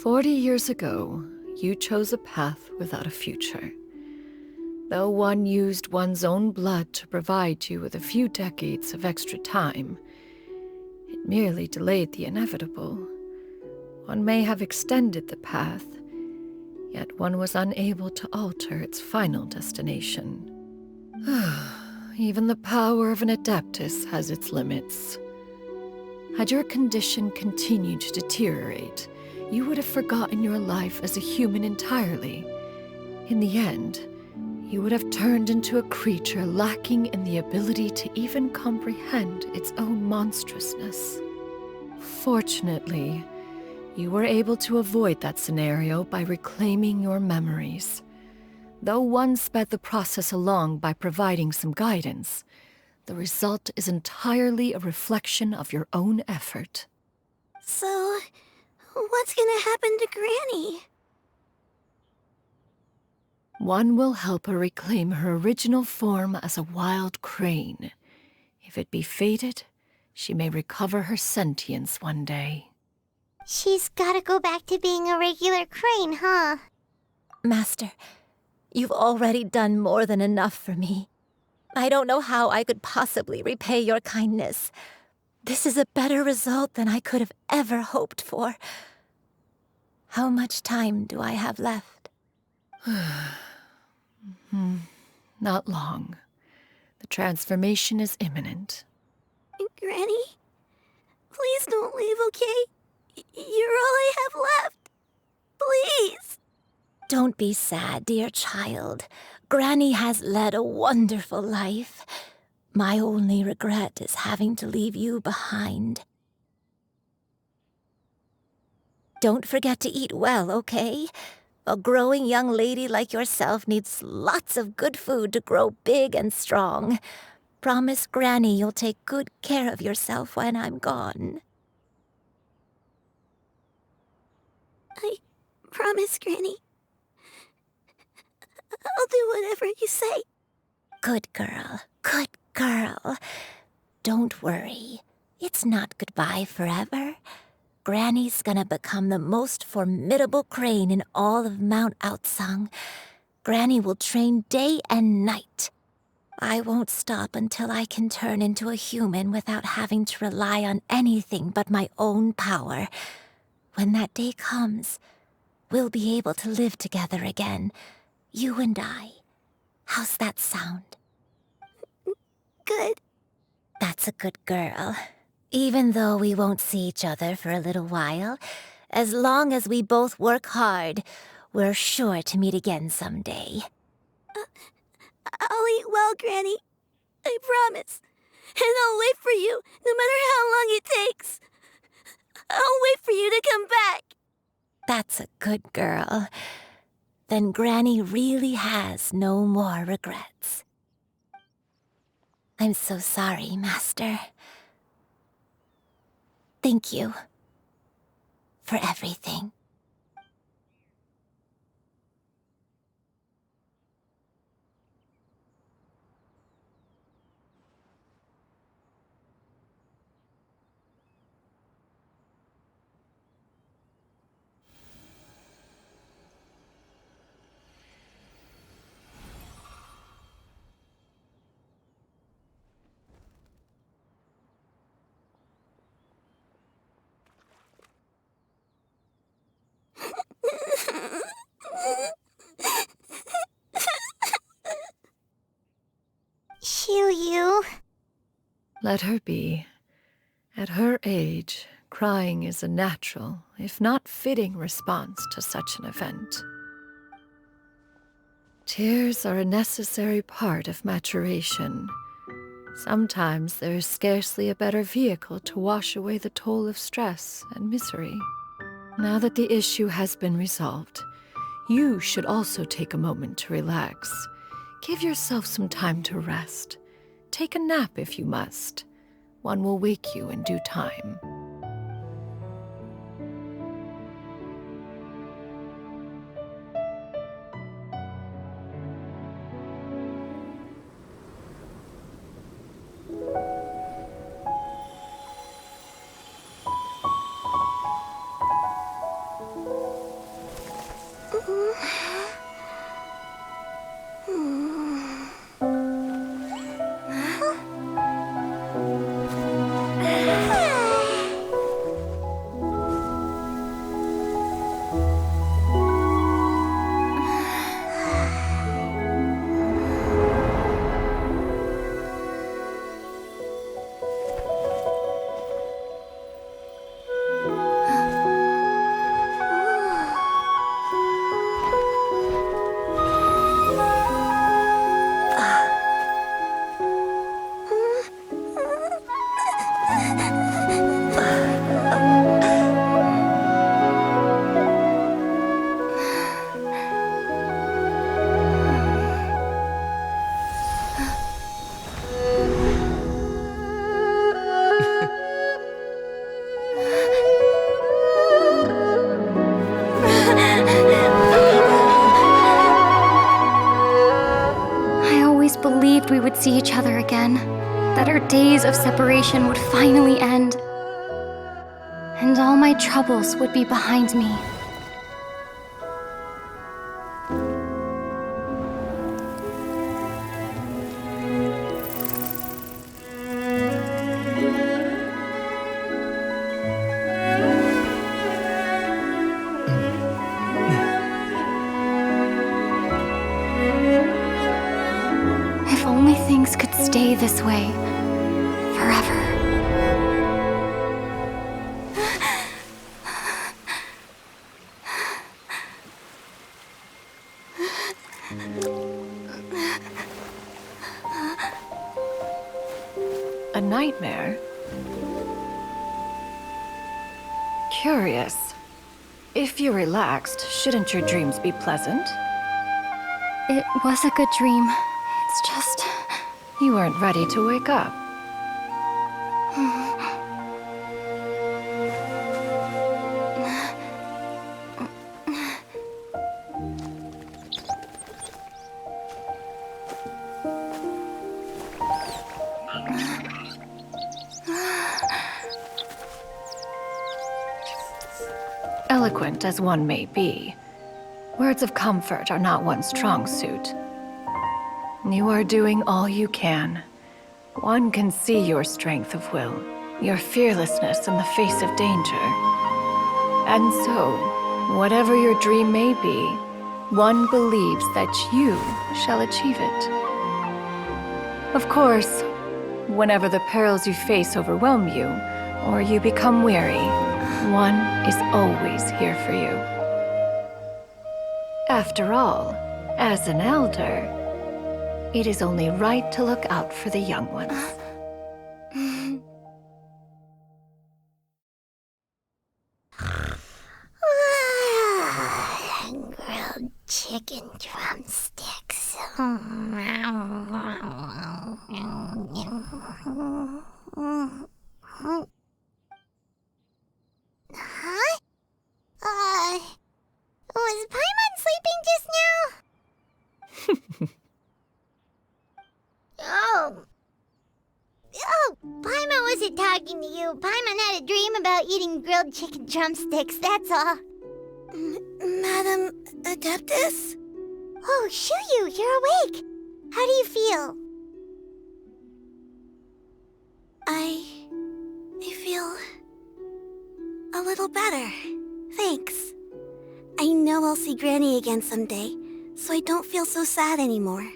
40 years ago, you chose a path without a future. Though one used one's own blood to provide you with a few decades of extra time, it merely delayed the inevitable. One may have extended the path, yet one was unable to alter its final destination. Even the power of an adeptus has its limits. Had your condition continued to deteriorate, you would have forgotten your life as a human entirely. In the end, you would have turned into a creature lacking in the ability to even comprehend its own monstrousness. Fortunately, you were able to avoid that scenario by reclaiming your memories. Though one sped the process along by providing some guidance, the result is entirely a reflection of your own effort. So, what's gonna happen to Granny? One will help her reclaim her original form as a wild crane. If it be fated, she may recover her sentience one day. She's gotta go back to being a regular crane, huh? Master, you've already done more than enough for me. I don't know how I could possibly repay your kindness. This is a better result than I could have ever hoped for. How much time do I have left? Not long. The transformation is imminent. Granny? Please don't leave, okay? You're all I have left. Please. Don't be sad, dear child. Granny has led a wonderful life. My only regret is having to leave you behind. Don't forget to eat well, okay? A growing young lady like yourself needs lots of good food to grow big and strong. Promise Granny you'll take good care of yourself when I'm gone. I promise, Granny. I'll do whatever you say. Good girl, good girl. Don't worry. It's not goodbye forever. Granny's gonna become the most formidable crane in all of Mount Outsung. Granny will train day and night. I won't stop until I can turn into a human without having to rely on anything but my own power. When that day comes, we'll be able to live together again, you and I. How's that sound? Good. That's a good girl. Even though we won't see each other for a little while, as long as we both work hard, we're sure to meet again someday. I'll eat well, Granny. I promise. And I'll wait for you, no matter how long it takes. I'll wait for you to come back. That's a good girl. Then Granny really has no more regrets. I'm so sorry, Master. Thank you for everything. Xianyun. Let her be. At her age, crying is a natural, if not fitting, response to such an event. Tears are a necessary part of maturation. Sometimes there is scarcely a better vehicle to wash away the toll of stress and misery. Now that the issue has been resolved, you should also take a moment to relax. Give yourself some time to rest. Take a nap if you must. One will wake you in due time. We would see each other again, that our days of separation would finally end, and all my troubles would be behind me. Stay this way forever. A nightmare? Curious. If you're relaxed, shouldn't your dreams be pleasant? It was a good dream. It's just... You weren't ready to wake up. Eloquent as one may be, words of comfort are not one's strong suit. You are doing all you can. One can see your strength of will, your fearlessness in the face of danger. And so, whatever your dream may be, one believes that you shall achieve it. Of course, whenever the perils you face overwhelm you, or you become weary, one is always here for you. After all, as an elder, it is only right to look out for the young ones. Grilled chicken drumsticks. Huh? Was Paimon sleeping just now? Oh, Paimon wasn't talking to you. Paimon had a dream about eating grilled chicken drumsticks, that's all. Madam Adeptus? Oh, Xianyun, you're awake. How do you feel? I feel a little better. Thanks. I know I'll see Granny again someday, so I don't feel so sad anymore.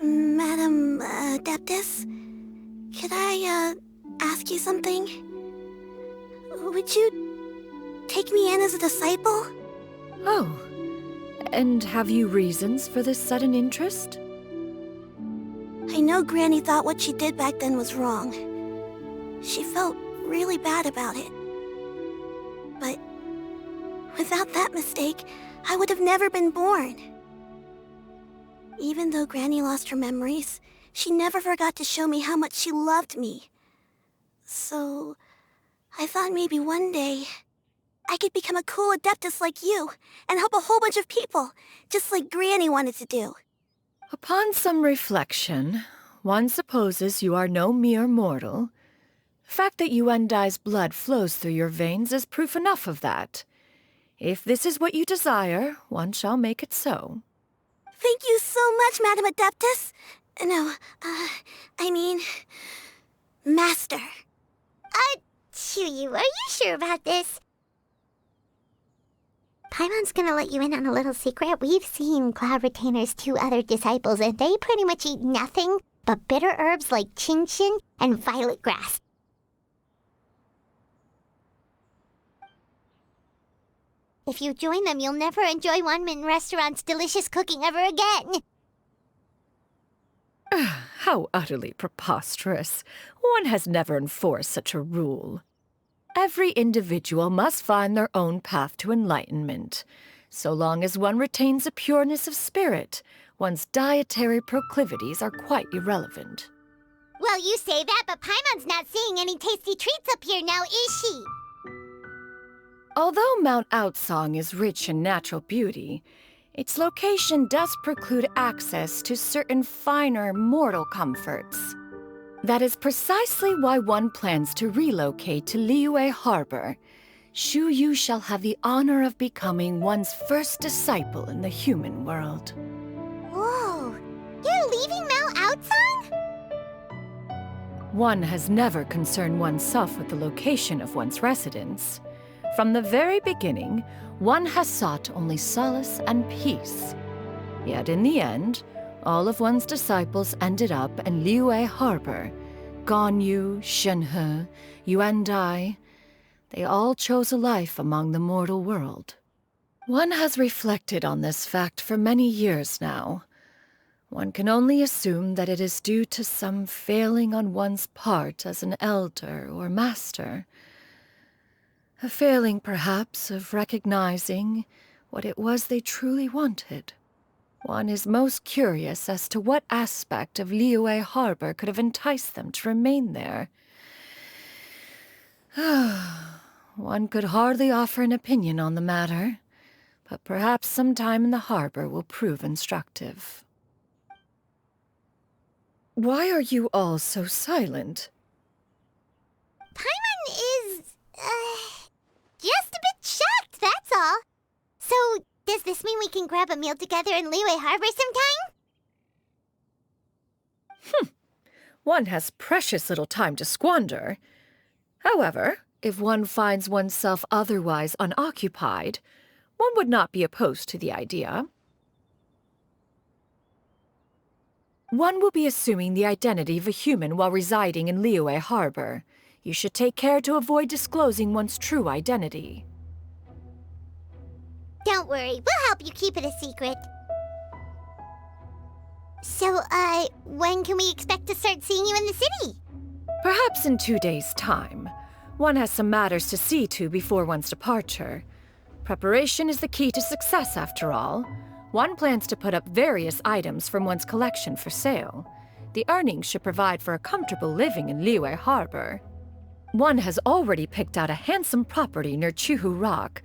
Madam Adeptus, could I ask you something? Would you take me in as a disciple? Oh, and have you reasons for this sudden interest? I know Granny thought what she did back then was wrong. She felt really bad about it. But without that mistake, I would have never been born. Even though Granny lost her memories, she never forgot to show me how much she loved me. So, I thought maybe one day I could become a cool Adeptus like you and help a whole bunch of people, just like Granny wanted to do. Upon some reflection, one supposes you are no mere mortal. The fact that Yuendai's blood flows through your veins is proof enough of that. If this is what you desire, one shall make it so. Thank you so much, Madam Adeptus. No, I mean, Master. Xianyun, are you sure about this? Paimon's gonna let you in on a little secret. We've seen Cloud Retainer's 2 other disciples, and they pretty much eat nothing but bitter herbs like Xianyun and violet grass. If you join them, you'll never enjoy Wanmin Restaurant's delicious cooking ever again. How utterly preposterous. One has never enforced such a rule. Every individual must find their own path to enlightenment. So long as one retains a pureness of spirit, one's dietary proclivities are quite irrelevant. Well, you say that, but Paimon's not seeing any tasty treats up here now, is she? Although Mount Outsong is rich in natural beauty, its location does preclude access to certain finer mortal comforts. That is precisely why one plans to relocate to Liyue Harbor. Shu Yu shall have the honor of becoming one's first disciple in the human world. Whoa! You're leaving Mount Outsong? One has never concerned oneself with the location of one's residence. From the very beginning, one has sought only solace and peace. Yet in the end, all of one's disciples ended up in Liyue Harbor. Ganyu, Shenhe, Yuendai, they all chose a life among the mortal world. One has reflected on this fact for many years now. One can only assume that it is due to some failing on one's part as an elder or master. A failing, perhaps, of recognizing what it was they truly wanted. One is most curious as to what aspect of Liyue Harbor could have enticed them to remain there. One could hardly offer an opinion on the matter, but perhaps some time in the harbor will prove instructive. Why are you all so silent? Paimon is, just a bit shocked, that's all. So, does this mean we can grab a meal together in Liyue Harbor sometime? One has precious little time to squander. However, if one finds oneself otherwise unoccupied, one would not be opposed to the idea. One will be assuming the identity of a human while residing in Liyue Harbor. You should take care to avoid disclosing one's true identity. Don't worry, we'll help you keep it a secret. So, when can we expect to start seeing you in the city? Perhaps in 2 days' time. One has some matters to see to before one's departure. Preparation is the key to success, after all. One plans to put up various items from one's collection for sale. The earnings should provide for a comfortable living in Liyue Harbor. One has already picked out a handsome property near Chuhu Rock.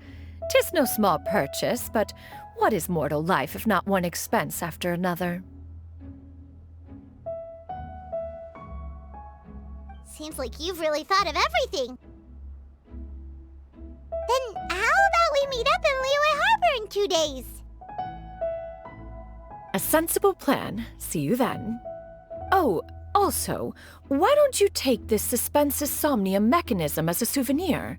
'Tis no small purchase, but what is mortal life if not one expense after another? Seems like you've really thought of everything. Then how about we meet up in Liyue Harbor in 2 days? A sensible plan. See you then. Oh, also, why don't you take this suspense somnia mechanism as a souvenir?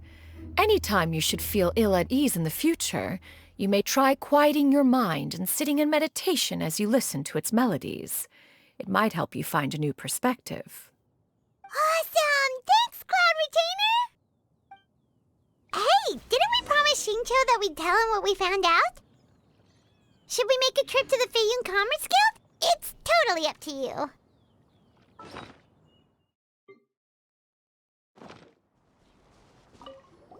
Anytime you should feel ill at ease in the future, you may try quieting your mind and sitting in meditation as you listen to its melodies. It might help you find a new perspective. Awesome! Thanks, Cloud Retainer! Hey, didn't we promise Shincho that we'd tell him what we found out? Should we make a trip to the Feiyun Commerce Guild? It's totally up to you.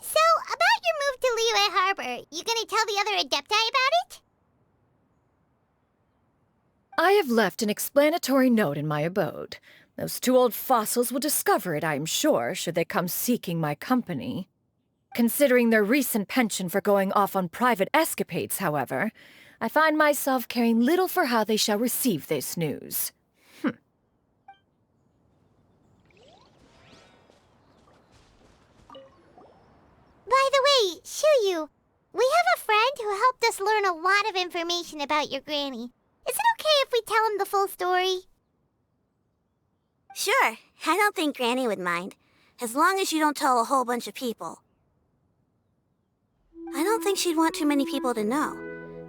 So, about your move to Liyue Harbor, you gonna tell the other Adepti about it? I have left an explanatory note in my abode. Those 2 old fossils will discover it, I am sure, should they come seeking my company. Considering their recent penchant for going off on private escapades, however, I find myself caring little for how they shall receive this news. By the way, Xianyun, we have a friend who helped us learn a lot of information about your granny. Is it okay if we tell him the full story? Sure, I don't think Granny would mind, as long as you don't tell a whole bunch of people. I don't think she'd want too many people to know.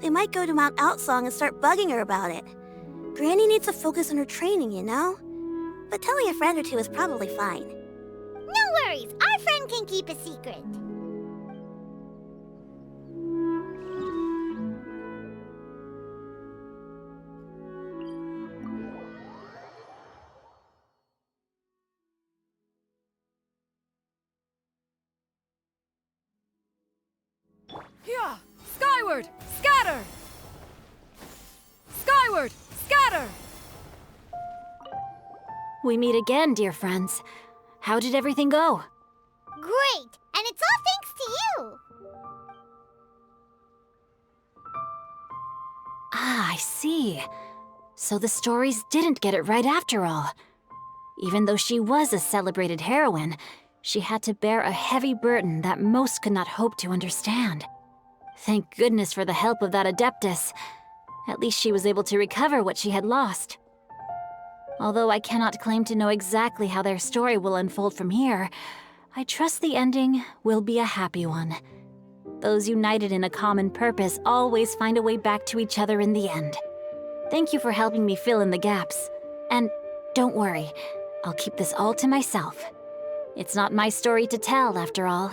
They might go to Mount Outsong and start bugging her about it. Granny needs to focus on her training, you know? But telling a friend or two is probably fine. No worries, our friend can keep a secret. Yeah! Skyward! Scatter! Skyward! Scatter! We meet again, dear friends. How did everything go? Great! And it's all thanks to you! Ah, I see. So the stories didn't get it right after all. Even though she was a celebrated heroine, she had to bear a heavy burden that most could not hope to understand. Thank goodness for the help of that Adeptus. At least she was able to recover what she had lost. Although I cannot claim to know exactly how their story will unfold from here, I trust the ending will be a happy one. Those united in a common purpose always find a way back to each other in the end. Thank you for helping me fill in the gaps. And don't worry, I'll keep this all to myself. It's not my story to tell, after all.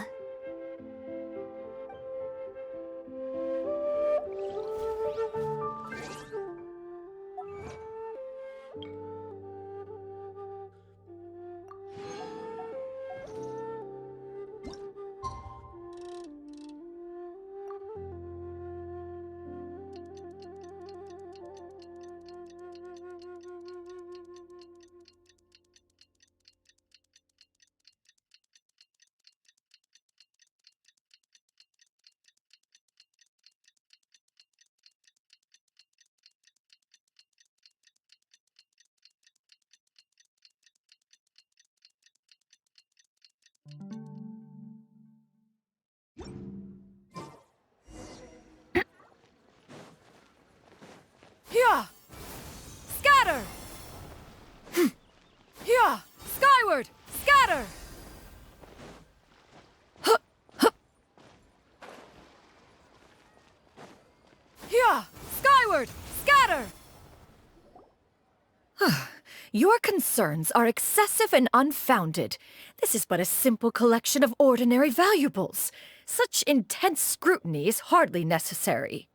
Your concerns are excessive and unfounded. This is but a simple collection of ordinary valuables. Such intense scrutiny is hardly necessary.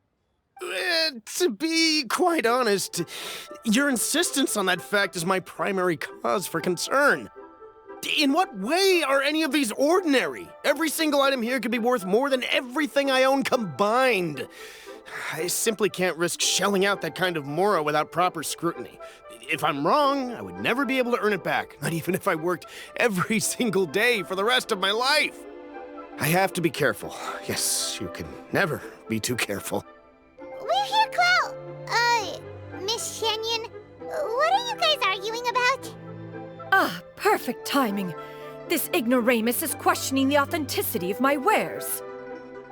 To be quite honest, your insistence on that fact is my primary cause for concern. In what way are any of these ordinary? Every single item here could be worth more than everything I own combined. I simply can't risk shelling out that kind of mora without proper scrutiny. If I'm wrong, I would never be able to earn it back, not even if I worked every single day for the rest of my life. I have to be careful. Yes, you can never be too careful. We're here, Clow! Miss Xianyun, what are you guys arguing about? Ah, perfect timing. This ignoramus is questioning the authenticity of my wares.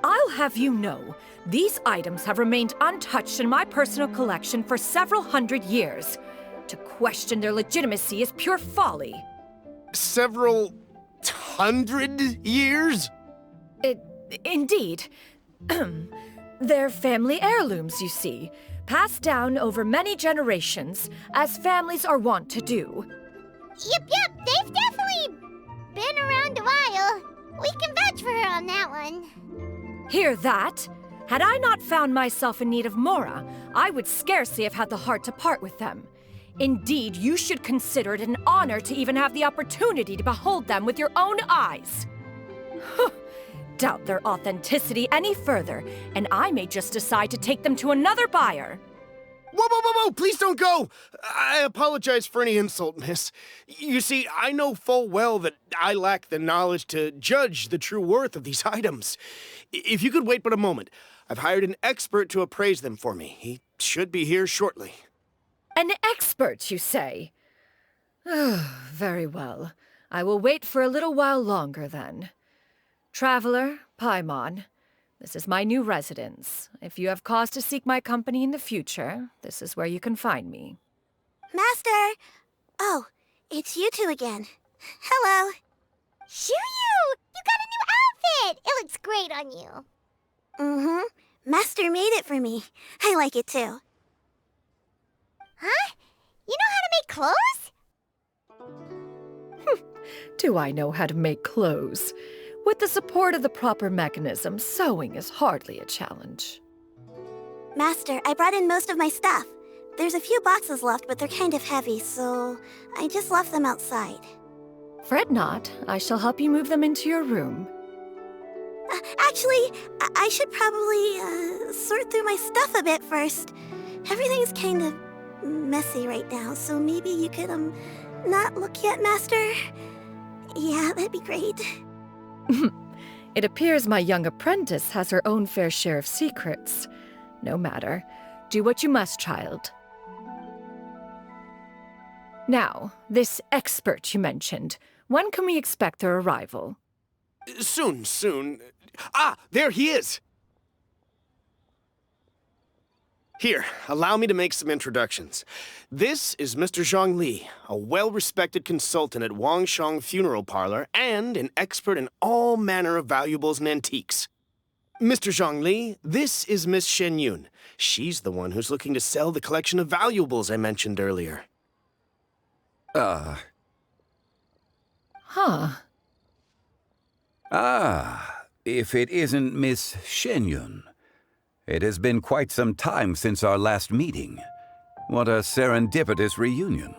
I'll have you know, these items have remained untouched in my personal collection for several hundred years. To question their legitimacy is pure folly. Several hundred years? Indeed. They're family heirlooms, you see, passed down over many generations, as families are wont to do. Yep, they've definitely been around a while. We can vouch for her on that one. Hear that? Had I not found myself in need of mora, I would scarcely have had the heart to part with them. Indeed, you should consider it an honor to even have the opportunity to behold them with your own eyes. Doubt their authenticity any further, and I may just decide to take them to another buyer. Whoa, please don't go! I apologize for any insult, miss. You see, I know full well that I lack the knowledge to judge the true worth of these items. If you could wait but a moment, I've hired an expert to appraise them for me. He should be here shortly. An expert, you say? Very well. I will wait for a little while longer, then. Traveler, Paimon, this is my new residence. If you have cause to seek my company in the future, this is where you can find me. Master! Oh, it's you two again. Hello. Xianyun! You got a new outfit! It looks great on you. Mm-hmm. Master made it for me. I like it too. Huh? You know how to make clothes? Do I know how to make clothes? With the support of the proper mechanism, sewing is hardly a challenge. Master, I brought in most of my stuff. There's a few boxes left, but they're kind of heavy, so I just left them outside. Fret not. I shall help you move them into your room. Actually, I should probably sort through my stuff a bit first. Everything's kind of messy right now, so maybe you could, not look yet, Master? Yeah, that'd be great. It appears my young apprentice has her own fair share of secrets. No matter. Do what you must, child. Now, this expert you mentioned, when can we expect their arrival? Soon. Ah, there he is! Here, allow me to make some introductions. This is Mr. Zhongli, a well-respected consultant at Wangshang Funeral Parlor and an expert in all manner of valuables and antiques. Mr. Zhongli, this is Miss Xianyun. She's the one who's looking to sell the collection of valuables I mentioned earlier. Huh. If it isn't Miss Xianyun. It has been quite some time since our last meeting. What a serendipitous reunion.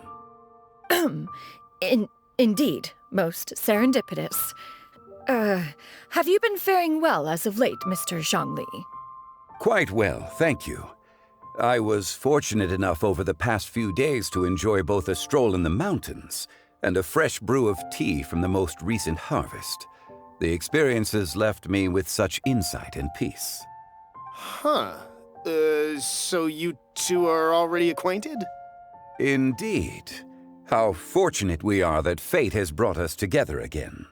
Indeed, most serendipitous. Have you been faring well as of late, Mr. Zhongli? Quite well, thank you. I was fortunate enough over the past few days to enjoy both a stroll in the mountains and a fresh brew of tea from the most recent harvest. The experiences left me with such insight and peace. Huh. So you two are already acquainted? Indeed. How fortunate we are that fate has brought us together again.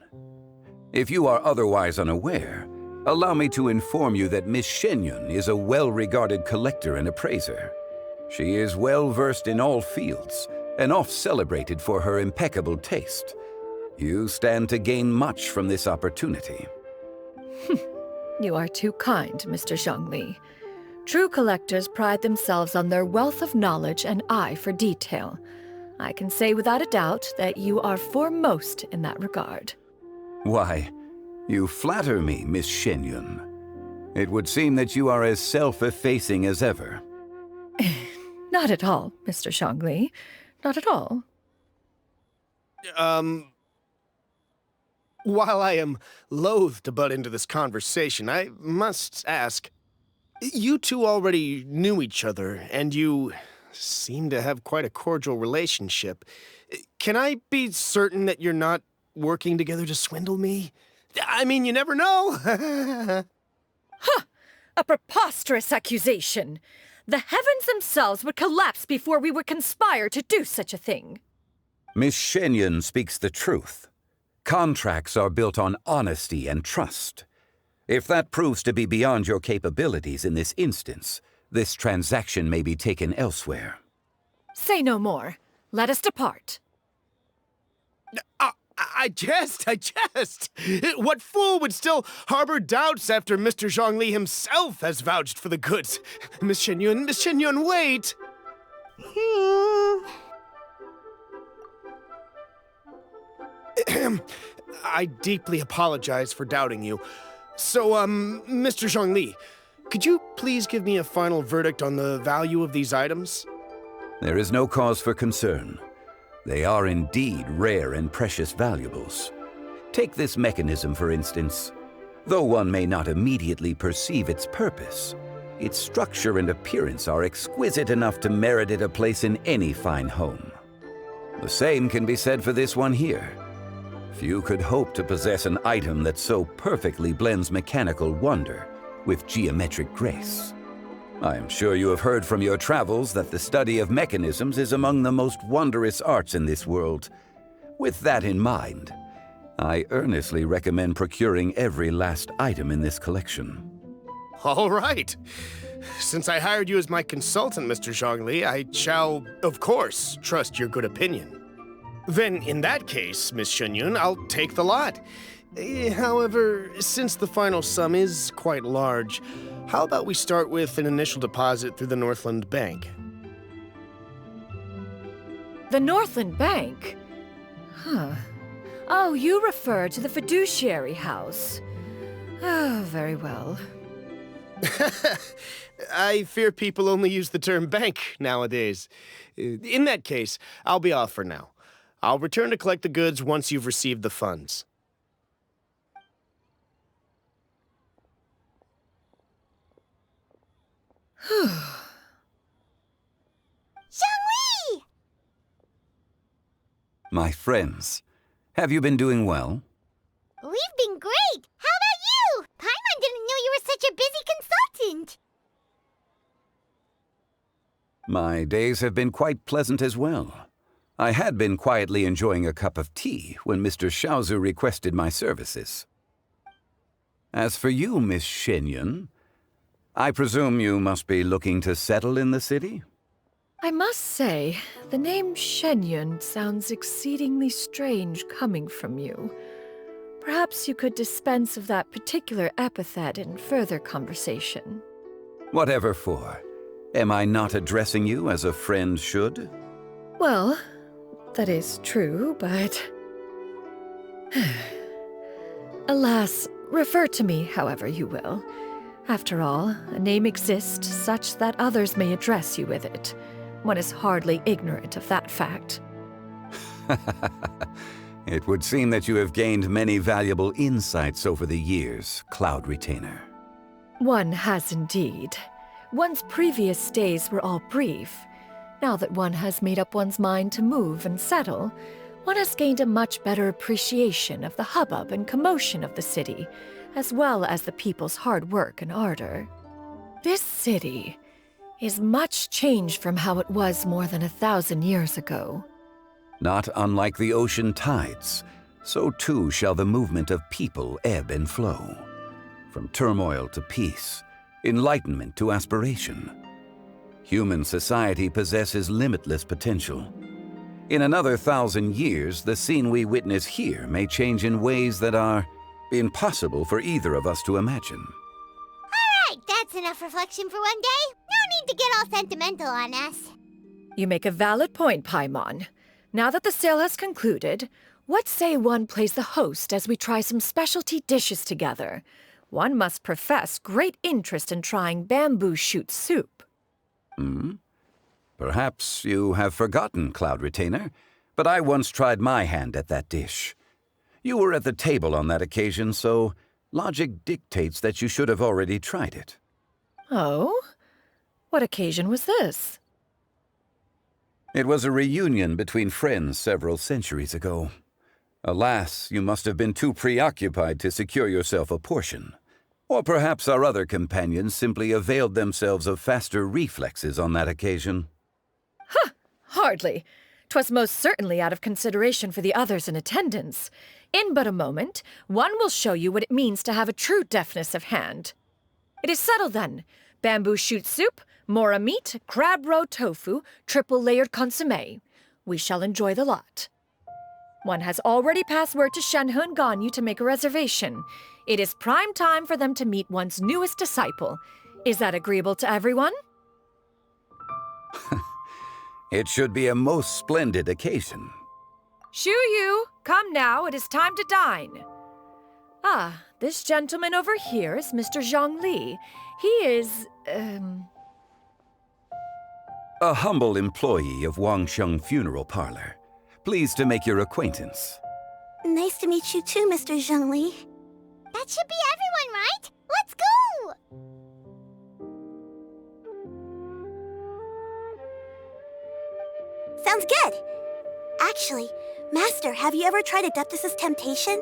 If you are otherwise unaware, allow me to inform you that Miss Xianyun is a well-regarded collector and appraiser. She is well-versed in all fields, and oft-celebrated for her impeccable taste. You stand to gain much from this opportunity. You are too kind, Mr. Zhongli. True collectors pride themselves on their wealth of knowledge and eye for detail. I can say without a doubt that you are foremost in that regard. Why, you flatter me, Miss Xianyun. It would seem that you are as self-effacing as ever. Not at all, Mr. Zhongli. Not at all. While I am loath to butt into this conversation, I must ask, you two already knew each other, and you seem to have quite a cordial relationship. Can I be certain that you're not working together to swindle me? I mean, you never know. Huh! A preposterous accusation! The heavens themselves would collapse before we would conspire to do such a thing. Miss Xianyun speaks the truth. Contracts are built on honesty and trust. If that proves to be beyond your capabilities in this instance, this transaction may be taken elsewhere. Say no more. Let us depart. I jest. What fool would still harbor doubts after Mr. Zhongli himself has vouched for the goods? Miss Xianyun, wait! I deeply apologize for doubting you. So, Mr. Zhongli, could you please give me a final verdict on the value of these items? There is no cause for concern. They are indeed rare and precious valuables. Take this mechanism, for instance. Though one may not immediately perceive its purpose, its structure and appearance are exquisite enough to merit it a place in any fine home. The same can be said for this one here. Few could hope to possess an item that so perfectly blends mechanical wonder with geometric grace. I am sure you have heard from your travels that the study of mechanisms is among the most wondrous arts in this world. With that in mind, I earnestly recommend procuring every last item in this collection. All right. Since I hired you as my consultant, Mr. Zhongli, I shall, of course, trust your good opinion. Then, in that case, Miss Xianyun, I'll take the lot. However, since the final sum is quite large, how about we start with an initial deposit through the Northland Bank? The Northland Bank? Huh. Oh, you refer to the fiduciary house. Oh, very well. I fear people only use the term bank nowadays. In that case, I'll be off for now. I'll return to collect the goods once you've received the funds. Xiangli! My friends, have you been doing well? We've been great! How about you? Paimon didn't know you were such a busy consultant! My days have been quite pleasant as well. I had been quietly enjoying a cup of tea when Mr. Xiaozu requested my services. As for you, Miss Xianyun, I presume you must be looking to settle in the city? I must say, the name Xianyun sounds exceedingly strange coming from you. Perhaps you could dispense of that particular epithet in further conversation. Whatever for. Am I not addressing you as a friend should? Well, that is true, but... Alas, refer to me however you will. After all, a name exists such that others may address you with it. One is hardly ignorant of that fact. It would seem that you have gained many valuable insights over the years, Cloud Retainer. One has indeed. One's previous days were all brief. Now that one has made up one's mind to move and settle, one has gained a much better appreciation of the hubbub and commotion of the city, as well as the people's hard work and ardor. This city is much changed from how it was more than 1,000 years ago. Not unlike the ocean tides, so too shall the movement of people ebb and flow. From turmoil to peace, enlightenment to aspiration. Human society possesses limitless potential. In another 1,000 years, the scene we witness here may change in ways that are impossible for either of us to imagine. All right, that's enough reflection for one day. No need to get all sentimental on us. You make a valid point, Paimon. Now that the sale has concluded, what say one plays the host as we try some specialty dishes together? One must profess great interest in trying bamboo shoot soup. Perhaps you have forgotten, Cloud Retainer, but I once tried my hand at that dish. You were at the table on that occasion, so logic dictates that you should have already tried it. Oh? What occasion was this? It was a reunion between friends several centuries ago. Alas, you must have been too preoccupied to secure yourself a portion. Or perhaps our other companions simply availed themselves of faster reflexes on that occasion. Huh! Hardly. 'Twas most certainly out of consideration for the others in attendance. In but a moment, one will show you what it means to have a true deftness of hand. It is settled then. Bamboo shoot soup, mora meat, crab roe tofu, triple-layered consommé. We shall enjoy the lot. One has already passed word to Xianyun and Ganyu to make a reservation. It is prime time for them to meet one's newest disciple. Is that agreeable to everyone? It should be a most splendid occasion. Xianyun, come now, it is time to dine. Ah, this gentleman over here is Mr. Zhongli. He is, A humble employee of Wangsheng Funeral Parlor. Pleased to make your acquaintance. Nice to meet you too, Mr. Zhongli. That should be everyone, right? Let's go! Sounds good. Actually, Master, have you ever tried Adeptus' temptation?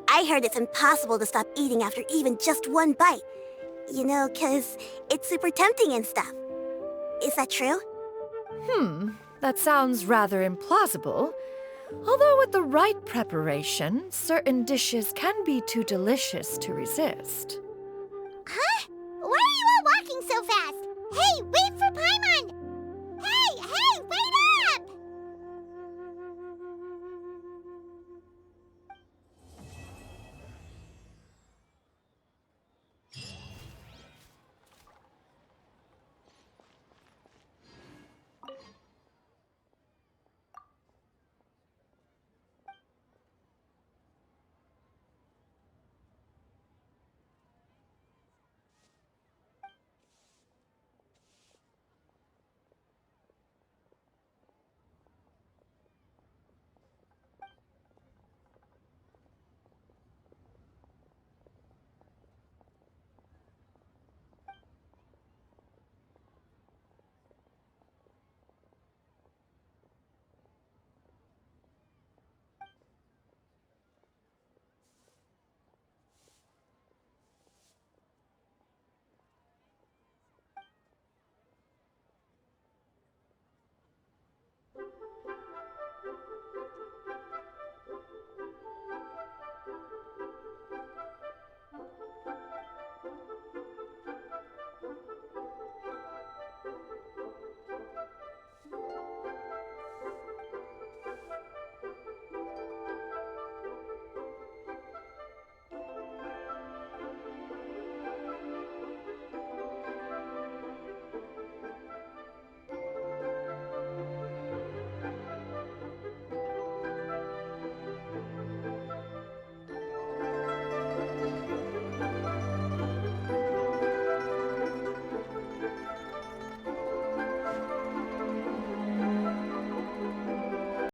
I heard it's impossible to stop eating after even just one bite. You know, 'cause it's super tempting and stuff. Is that true? That sounds rather implausible. Although with the right preparation, certain dishes can be too delicious to resist.